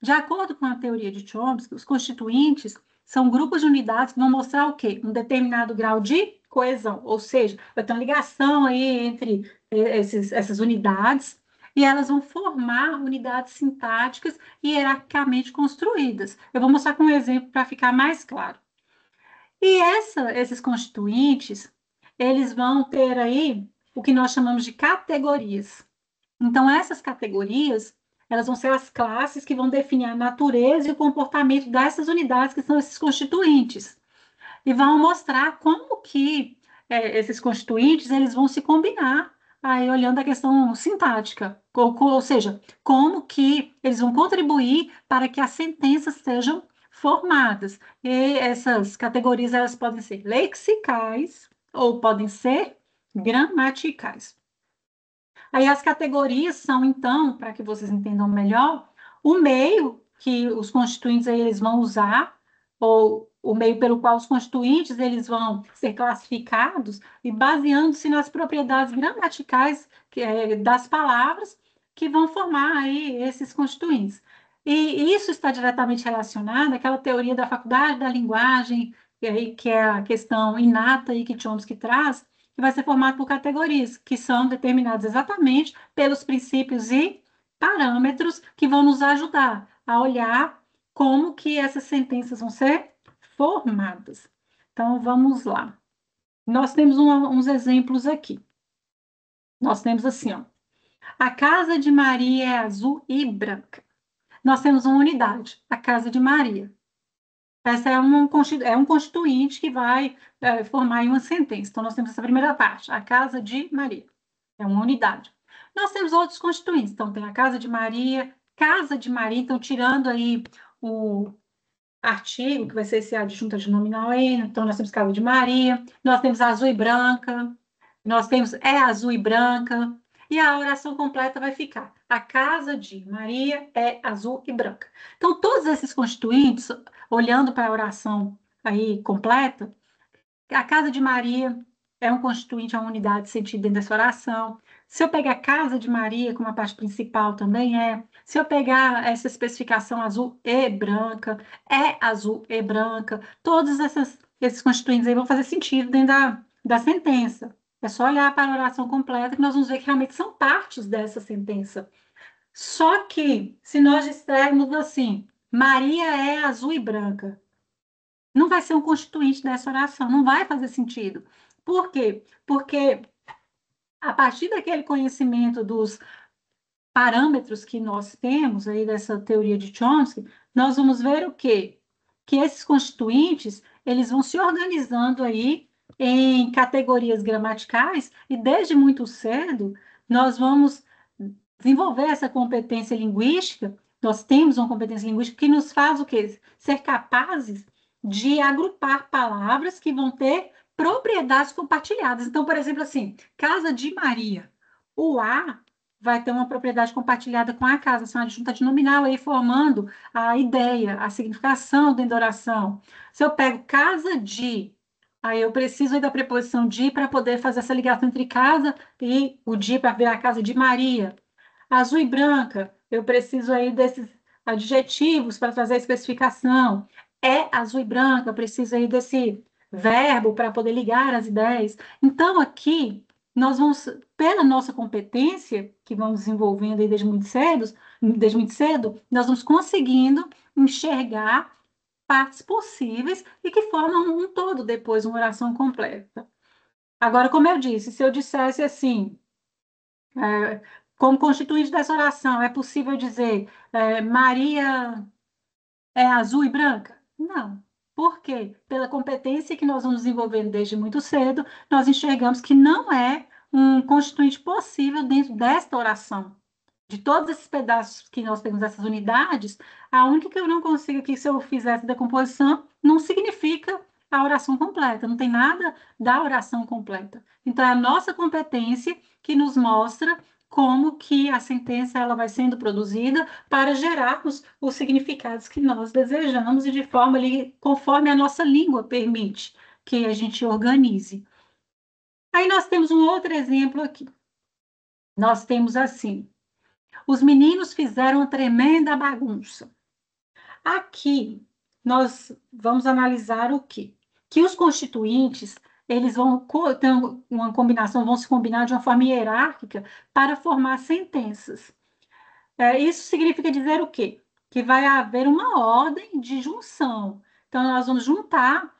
De acordo com a teoria de Chomsky, os constituintes são grupos de unidades que vão mostrar o quê? Um determinado grau de coesão, ou seja, vai ter uma ligação aí entre essas unidades e elas vão formar unidades sintáticas e hierarquicamente construídas. Eu vou mostrar com um exemplo para ficar mais claro. E esses constituintes, eles vão ter aí o que nós chamamos de categorias. Então, essas categorias, elas vão ser as classes que vão definir a natureza e o comportamento dessas unidades que são esses constituintes. E vão mostrar como que esses constituintes, eles vão se combinar, aí olhando a questão sintática, ou seja, como que eles vão contribuir para que as sentenças sejam formadas. E essas categorias, elas podem ser lexicais ou podem ser gramaticais. Aí as categorias são, então, para que vocês entendam melhor, o meio que os constituintes aí eles vão usar, ou o meio pelo qual os constituintes eles vão ser classificados, e baseando-se nas propriedades gramaticais das palavras que vão formar aí esses constituintes. E isso está diretamente relacionado àquela teoria da faculdade da linguagem, que é a questão inata aí que Chomsky traz, que vai ser formado por categorias, que são determinadas exatamente pelos princípios e parâmetros que vão nos ajudar a olhar como que essas sentenças vão ser formadas. Então, vamos lá. Nós temos uns exemplos aqui. Nós temos assim, ó. A casa de Maria é azul e branca. Nós temos uma unidade, a casa de Maria. Essa é um constituinte que vai formar uma sentença. Então, nós temos essa primeira parte, a casa de Maria. É uma unidade. Nós temos outros constituintes. Então, tem a casa de Maria, então, tirando aí o artigo, que vai ser esse adjunto adnominal aí. Então, nós temos casa de Maria, nós temos azul e branca, nós temos azul e branca, e a oração completa vai ficar: a casa de Maria é azul e branca. Então, todos esses constituintes, olhando para a oração aí completa, a casa de Maria é um constituinte, é uma unidade sentida dentro dessa oração. Se eu pegar a casa de Maria como a parte principal, também é. Se eu pegar essa especificação azul e branca, é azul e branca, todos esses constituintes aí vão fazer sentido dentro da sentença. É só olhar para a oração completa que nós vamos ver que realmente são partes dessa sentença. Só que, se nós dissermos assim, Maria é azul e branca, não vai ser um constituinte dessa oração, não vai fazer sentido. Por quê? Porque a partir daquele conhecimento dos parâmetros que nós temos aí dessa teoria de Chomsky, nós vamos ver o quê? Que esses constituintes, eles vão se organizando aí em categorias gramaticais e desde muito cedo nós vamos desenvolver essa competência linguística. Nós temos uma competência linguística que nos faz o quê? Ser capazes de agrupar palavras que vão ter propriedades compartilhadas. Então, por exemplo, assim, casa de Maria. O A vai ter uma propriedade compartilhada com a casa, são adjunta adnominal aí formando a ideia, a significação dentro da oração. Se eu pego casa de, aí eu preciso aí da preposição de para poder fazer essa ligação entre casa e o de para virar a casa de Maria. Azul e branca, eu preciso aí desses adjetivos para trazer a especificação. É azul e branca, eu preciso aí desse verbo para poder ligar as ideias. Então, aqui, nós vamos, pela nossa competência, que vamos desenvolvendo aí desde muito cedo, nós vamos conseguindo enxergar partes possíveis e que formam um todo depois, uma oração completa. Agora, como eu disse, se eu dissesse assim, é, como constituinte dessa oração, é possível dizer Maria é azul e branca? Não. Por quê? Pela competência que nós vamos desenvolvendo desde muito cedo, nós enxergamos que não é um constituinte possível dentro desta oração. De todos esses pedaços que nós temos, essas unidades, a única que eu não consigo aqui, se eu fizesse decomposição, não significa a oração completa, não tem nada da oração completa. Então, é a nossa competência que nos mostra como que a sentença ela vai sendo produzida para gerarmos os significados que nós desejamos e de forma ali, conforme a nossa língua permite que a gente organize. Aí nós temos um outro exemplo aqui. Nós temos assim: os meninos fizeram uma tremenda bagunça. Aqui nós vamos analisar o quê? Que os constituintes, eles vão ter uma combinação, vão se combinar de uma forma hierárquica para formar sentenças. Isso significa dizer o quê? Que vai haver uma ordem de junção. Então, nós vamos juntar,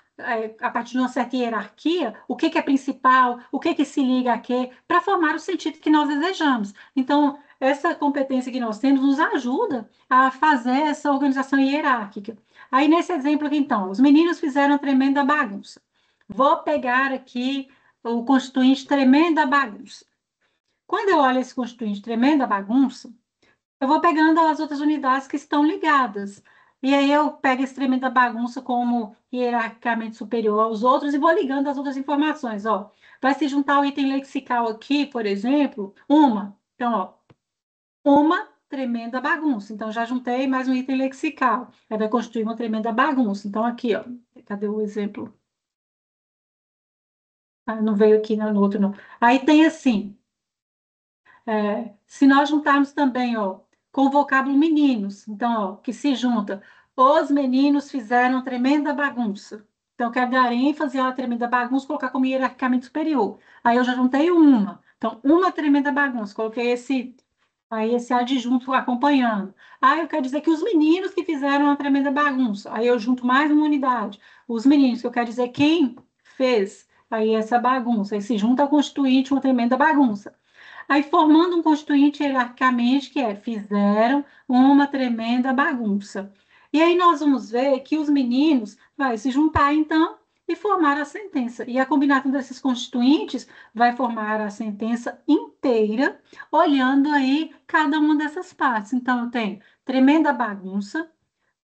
a partir de uma certa hierarquia, o que é principal, o que se liga a quê, para formar o sentido que nós desejamos. Então, essa competência que nós temos nos ajuda a fazer essa organização hierárquica. Aí, nesse exemplo aqui, então, os meninos fizeram tremenda bagunça. Vou pegar aqui o constituinte tremenda bagunça. Quando eu olho esse constituinte tremenda bagunça, eu vou pegando as outras unidades que estão ligadas. E aí eu pego esse tremenda bagunça como hierarquicamente superior aos outros e vou ligando as outras informações. Ó, vai se juntar o item lexical aqui, por exemplo, uma. Então, ó, uma tremenda bagunça. Então, já juntei mais um item lexical. Aí vai constituir uma tremenda bagunça. Então, aqui, ó, cadê o exemplo? Ah, não veio aqui no outro, não. Aí tem assim, se nós juntarmos também, ó, com o vocábulo meninos, então, ó, que se junta, os meninos fizeram tremenda bagunça. Então, eu quero dar ênfase à tremenda bagunça, colocar como hierarquicamente superior. Aí eu já juntei uma. Então, uma tremenda bagunça, coloquei esse adjunto acompanhando. Aí eu quero dizer que os meninos que fizeram uma tremenda bagunça. Aí eu junto mais uma unidade. Os meninos, que eu quero dizer quem fez aí essa bagunça. Aí se junta a constituinte uma tremenda bagunça. Aí formando um constituinte hierarquicamente, que fizeram uma tremenda bagunça. E aí nós vamos ver que os meninos vai se juntar, então, e formar a sentença. E a combinação desses constituintes vai formar a sentença inteira, olhando aí cada uma dessas partes. Então, eu tenho tremenda bagunça,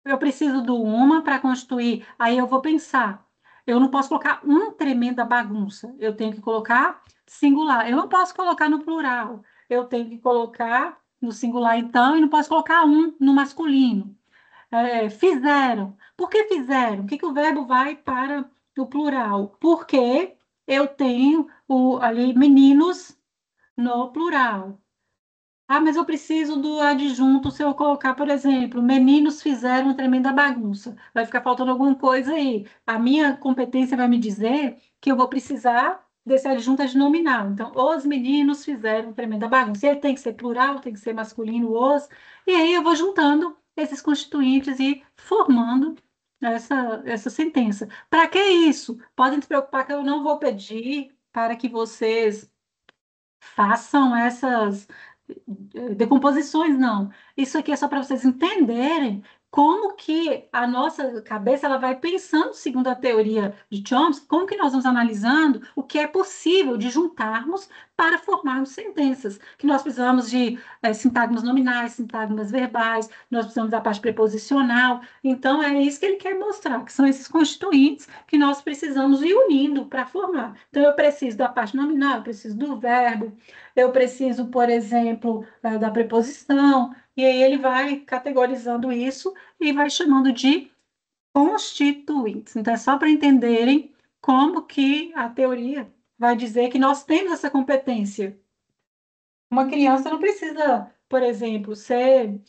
eu preciso do uma para constituir, aí eu vou pensar, eu não posso colocar um tremenda bagunça, eu tenho que colocar singular, eu não posso colocar no plural, eu tenho que colocar no singular então, e não posso colocar um no masculino. Fizeram, por que fizeram? O que o verbo vai para o plural? Porque eu tenho ali meninos no plural. Ah, mas eu preciso do adjunto se eu colocar, por exemplo, meninos fizeram uma tremenda bagunça. Vai ficar faltando alguma coisa aí. A minha competência vai me dizer que eu vou precisar desse adjunto adnominal. Então, os meninos fizeram uma tremenda bagunça. Ele tem que ser plural, tem que ser masculino, os. E aí eu vou juntando esses constituintes e formando essa sentença. Para que isso? Podem se preocupar que eu não vou pedir para que vocês façam essas decomposições, não. Isso aqui é só para vocês entenderem como que a nossa cabeça ela vai pensando, segundo a teoria de Chomsky, como que nós vamos analisando o que é possível de juntarmos para formarmos sentenças, que nós precisamos de sintagmas nominais, sintagmas verbais, nós precisamos da parte preposicional. Então, é isso que ele quer mostrar, que são esses constituintes que nós precisamos ir unindo para formar. Então, eu preciso da parte nominal, eu preciso do verbo, eu preciso, por exemplo, da preposição, e aí ele vai categorizando isso e vai chamando de constituintes. Então, é só para entenderem como que a teoria vai dizer que nós temos essa competência. Uma criança não precisa, por exemplo, ser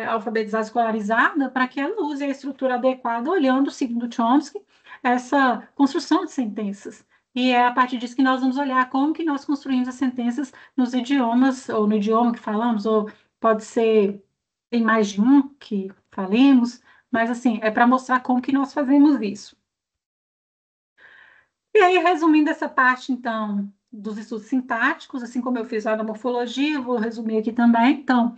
alfabetizada, escolarizada, para que ela use a estrutura adequada, olhando, segundo Chomsky, essa construção de sentenças. E é a partir disso que nós vamos olhar como que nós construímos as sentenças nos idiomas, ou no idioma que falamos, ou pode ser em mais de um que falemos, mas assim, é para mostrar como que nós fazemos isso. E aí, resumindo essa parte, então, dos estudos sintáticos, assim como eu fiz lá na morfologia, eu vou resumir aqui também. Então,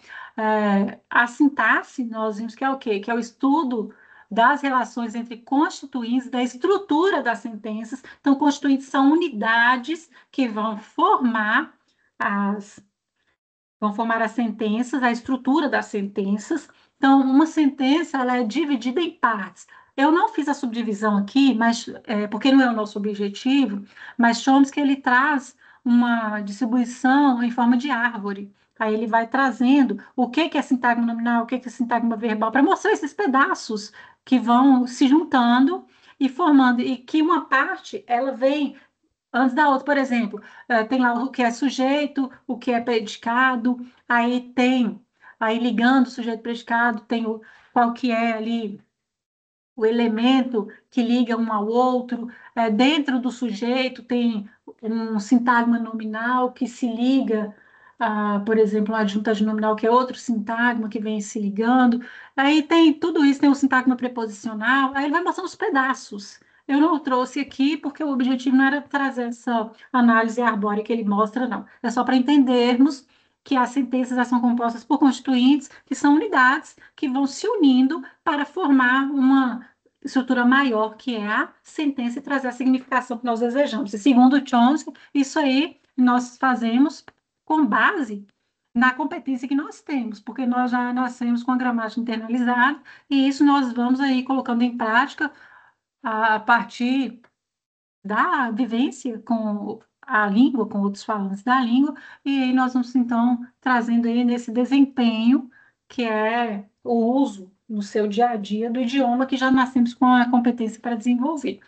a sintaxe, nós vimos que é o quê? Que é o estudo das relações entre constituintes, da estrutura das sentenças. Então, constituintes são unidades que vão formar as sentenças, a estrutura das sentenças. Então, uma sentença ela é dividida em partes. Eu não fiz a subdivisão aqui, mas porque não é o nosso objetivo, mas Chomsky ele traz uma distribuição em forma de árvore. Aí ele vai trazendo o que que é sintagma nominal, o que que é sintagma verbal, para mostrar esses pedaços que vão se juntando e formando, e que uma parte, ela vem antes da outra. Por exemplo, tem lá o que é sujeito, o que é predicado, aí tem, aí ligando sujeito e predicado, tem qual que é ali o elemento que liga um ao outro. Dentro do sujeito tem um sintagma nominal que se liga, por exemplo, a adjunta de nominal, que é outro sintagma que vem se ligando. Aí tem tudo isso, tem o sintagma preposicional, aí ele vai mostrando os pedaços. Eu não trouxe aqui porque o objetivo não era trazer essa análise arbórea que ele mostra, não. É só para entendermos que as sentenças são compostas por constituintes, que são unidades que vão se unindo para formar uma estrutura maior, que é a sentença, e trazer a significação que nós desejamos. E segundo Chomsky, isso aí nós fazemos com base na competência que nós temos, porque nós já nascemos com a gramática internalizada, e isso nós vamos aí colocando em prática a partir da vivência com a língua, com outros falantes da língua, e aí nós vamos, então, trazendo aí nesse desempenho, que é o uso no seu dia a dia do idioma que já nascemos com a competência para desenvolver.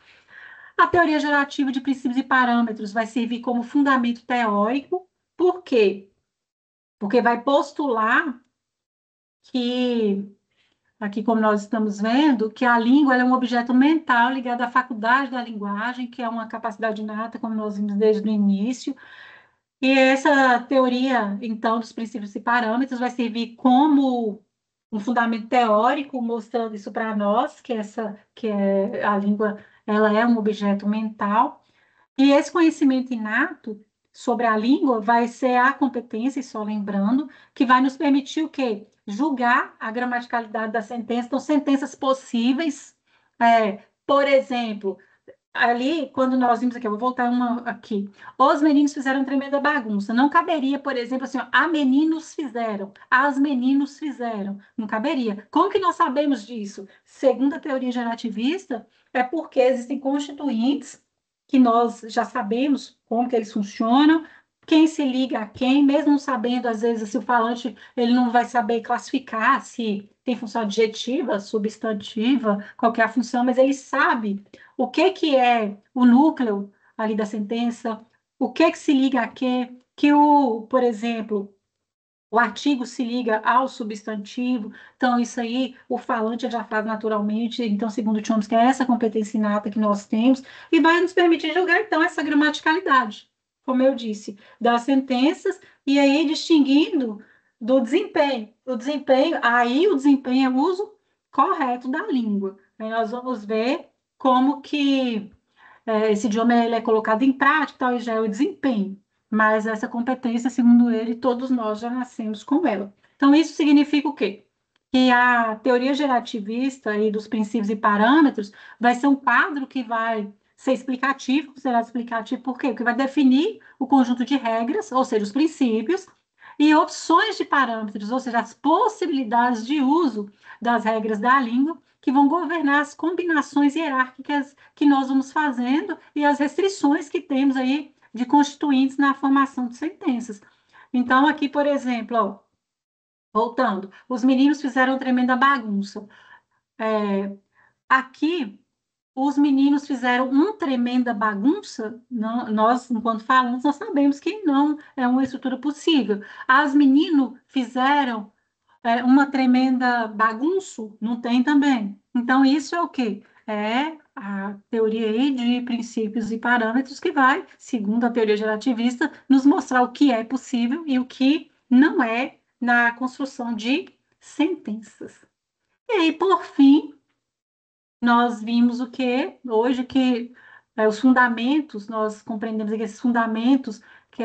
A teoria gerativa de princípios e parâmetros vai servir como fundamento teórico. Por quê? Porque vai postular que, aqui como nós estamos vendo, que a língua é um objeto mental ligado à faculdade da linguagem, que é uma capacidade inata, como nós vimos desde o início. E essa teoria, então, dos princípios e parâmetros vai servir como um fundamento teórico, mostrando isso para nós, que é a língua, ela é um objeto mental. E esse conhecimento inato sobre a língua vai ser a competência, e só lembrando, que vai nos permitir o quê? Julgar a gramaticalidade da sentença, então, sentenças possíveis. Por exemplo, ali, quando nós vimos aqui, eu vou voltar uma aqui. Os meninos fizeram tremenda bagunça. Não caberia, por exemplo, assim, ó, a meninos fizeram, as meninos fizeram. Não caberia. Como que nós sabemos disso? Segundo a teoria gerativista, é porque existem constituintes que nós já sabemos como que eles funcionam, quem se liga a quem, mesmo não sabendo, às vezes, se o falante ele não vai saber classificar se tem função adjetiva, substantiva, qual que é a função, mas ele sabe o que que é o núcleo ali da sentença, o que que se liga a quê, por exemplo, o artigo se liga ao substantivo, então isso aí o falante já faz naturalmente, então segundo Chomsky é essa competência inata que nós temos e vai nos permitir julgar então essa gramaticalidade, como eu disse, das sentenças e aí distinguindo do desempenho. Aí o desempenho é o uso correto da língua. Aí nós vamos ver como que esse idioma ele é colocado em prática, tal, e já é o desempenho. Mas essa competência, segundo ele, todos nós já nascemos com ela. Então, isso significa o quê? Que a teoria gerativista e dos princípios e parâmetros vai ser um quadro que vai ser explicativo, considerado explicativo, por quê? Porque vai definir o conjunto de regras, ou seja, os princípios, e opções de parâmetros, ou seja, as possibilidades de uso das regras da língua, que vão governar as combinações hierárquicas que nós vamos fazendo e as restrições que temos aí de constituintes na formação de sentenças. Então, aqui, por exemplo, ó, voltando, os meninos fizeram tremenda bagunça. Aqui, os meninos fizeram uma tremenda bagunça, nós, enquanto falamos, nós sabemos que não é uma estrutura possível. As meninos fizeram uma tremenda bagunça, não tem também. Então, isso é o quê? É a teoria aí de princípios e parâmetros que vai, segundo a teoria gerativista, nos mostrar o que é possível e o que não é na construção de sentenças. E aí, por fim, nós vimos o que hoje que os fundamentos, nós compreendemos que esses fundamentos que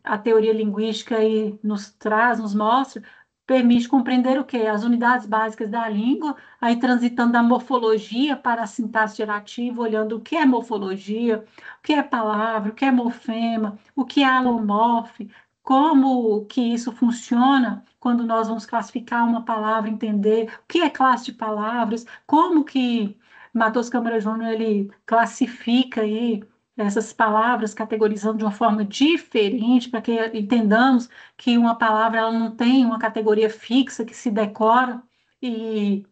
a teoria linguística aí nos traz, nos mostra, permite compreender o que? As unidades básicas da língua, aí transitando da morfologia para a sintaxe gerativa, olhando o que é morfologia, o que é palavra, o que é morfema, o que é alomorfe, como que isso funciona quando nós vamos classificar uma palavra, entender o que é classe de palavras, como que Matheus Câmara Júnior ele classifica aí essas palavras, categorizando de uma forma diferente, para que entendamos que uma palavra ela não tem uma categoria fixa que se decora, e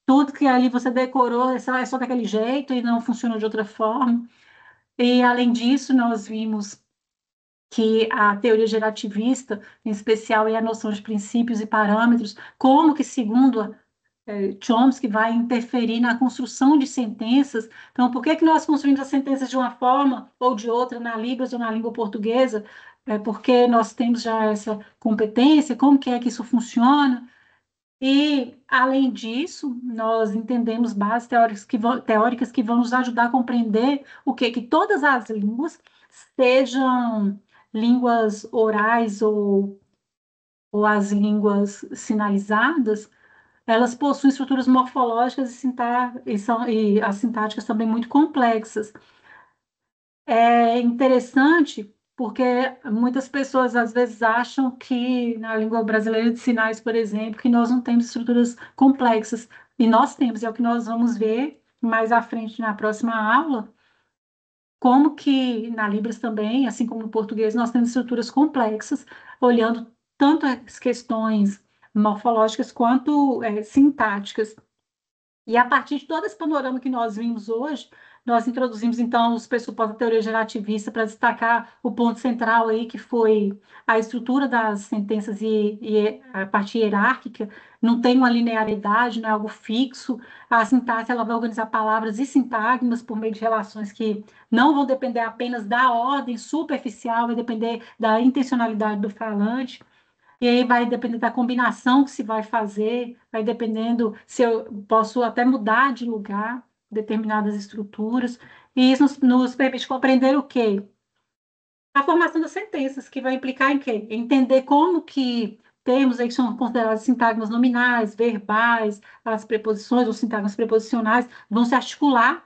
tudo que ali você decorou é só daquele jeito e não funciona de outra forma. E, além disso, nós vimos que a teoria gerativista, em especial, e a noção de princípios e parâmetros, como que, segundo Chomsky, vai interferir na construção de sentenças. Então, por que que nós construímos as sentenças de uma forma ou de outra, na Libras ou na língua portuguesa? Porque nós temos já essa competência, como que é que isso funciona? E, além disso, nós entendemos bases teóricas que vão nos ajudar a compreender o que que todas as línguas, sejam línguas orais ou as línguas sinalizadas, elas possuem estruturas morfológicas e as sintáticas também muito complexas. É interessante porque muitas pessoas às vezes acham que na língua brasileira de sinais, por exemplo, que nós não temos estruturas complexas. E nós temos, é o que nós vamos ver mais à frente na próxima aula, como que na Libras também, assim como no português, nós temos estruturas complexas, olhando tanto as questões morfológicas quanto sintáticas. E a partir de todo esse panorama que nós vimos hoje, nós introduzimos então os pressupostos da teoria gerativista para destacar o ponto central aí, que foi a estrutura das sentenças e a parte hierárquica, não tem uma linearidade, não é algo fixo. A sintaxe ela vai organizar palavras e sintagmas por meio de relações que não vão depender apenas da ordem superficial, vai depender da intencionalidade do falante. E aí vai depender da combinação que se vai fazer, vai dependendo se eu posso até mudar de lugar determinadas estruturas. E isso nos permite compreender o quê? A formação das sentenças, que vai implicar em quê? Entender como que termos aí que são considerados sintagmas nominais, verbais, as preposições ou sintagmas preposicionais vão se articular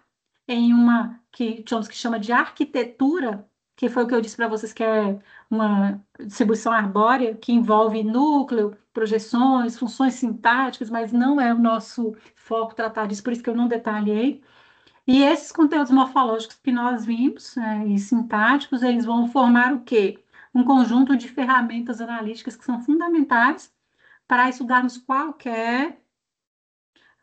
em uma que Chomsky chama de arquitetura, que foi o que eu disse para vocês que é uma distribuição arbórea que envolve núcleo, projeções, funções sintáticas, mas não é o nosso foco tratar disso, por isso que eu não detalhei. E esses conteúdos morfológicos que nós vimos, e sintáticos, eles vão formar o quê? Um conjunto de ferramentas analíticas que são fundamentais para estudarmos qualquer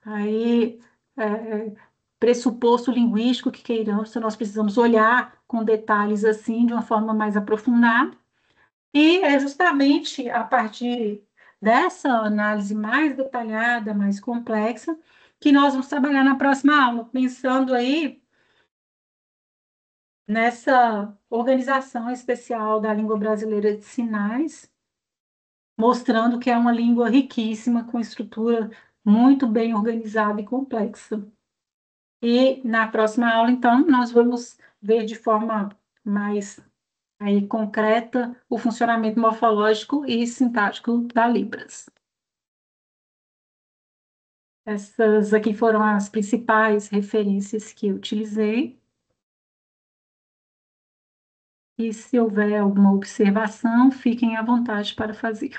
aí, é, pressuposto linguístico que queiramos, se nós precisamos olhar com detalhes assim, de uma forma mais aprofundada. E é justamente a partir dessa análise mais detalhada, mais complexa, que nós vamos trabalhar na próxima aula, pensando aí nessa organização especial da língua brasileira de sinais, mostrando que é uma língua riquíssima, com estrutura muito bem organizada e complexa. E na próxima aula, então, nós vamos ver de forma mais aí, concreta o funcionamento morfológico e sintático da Libras. Essas aqui foram as principais referências que eu utilizei. E se houver alguma observação, fiquem à vontade para fazer.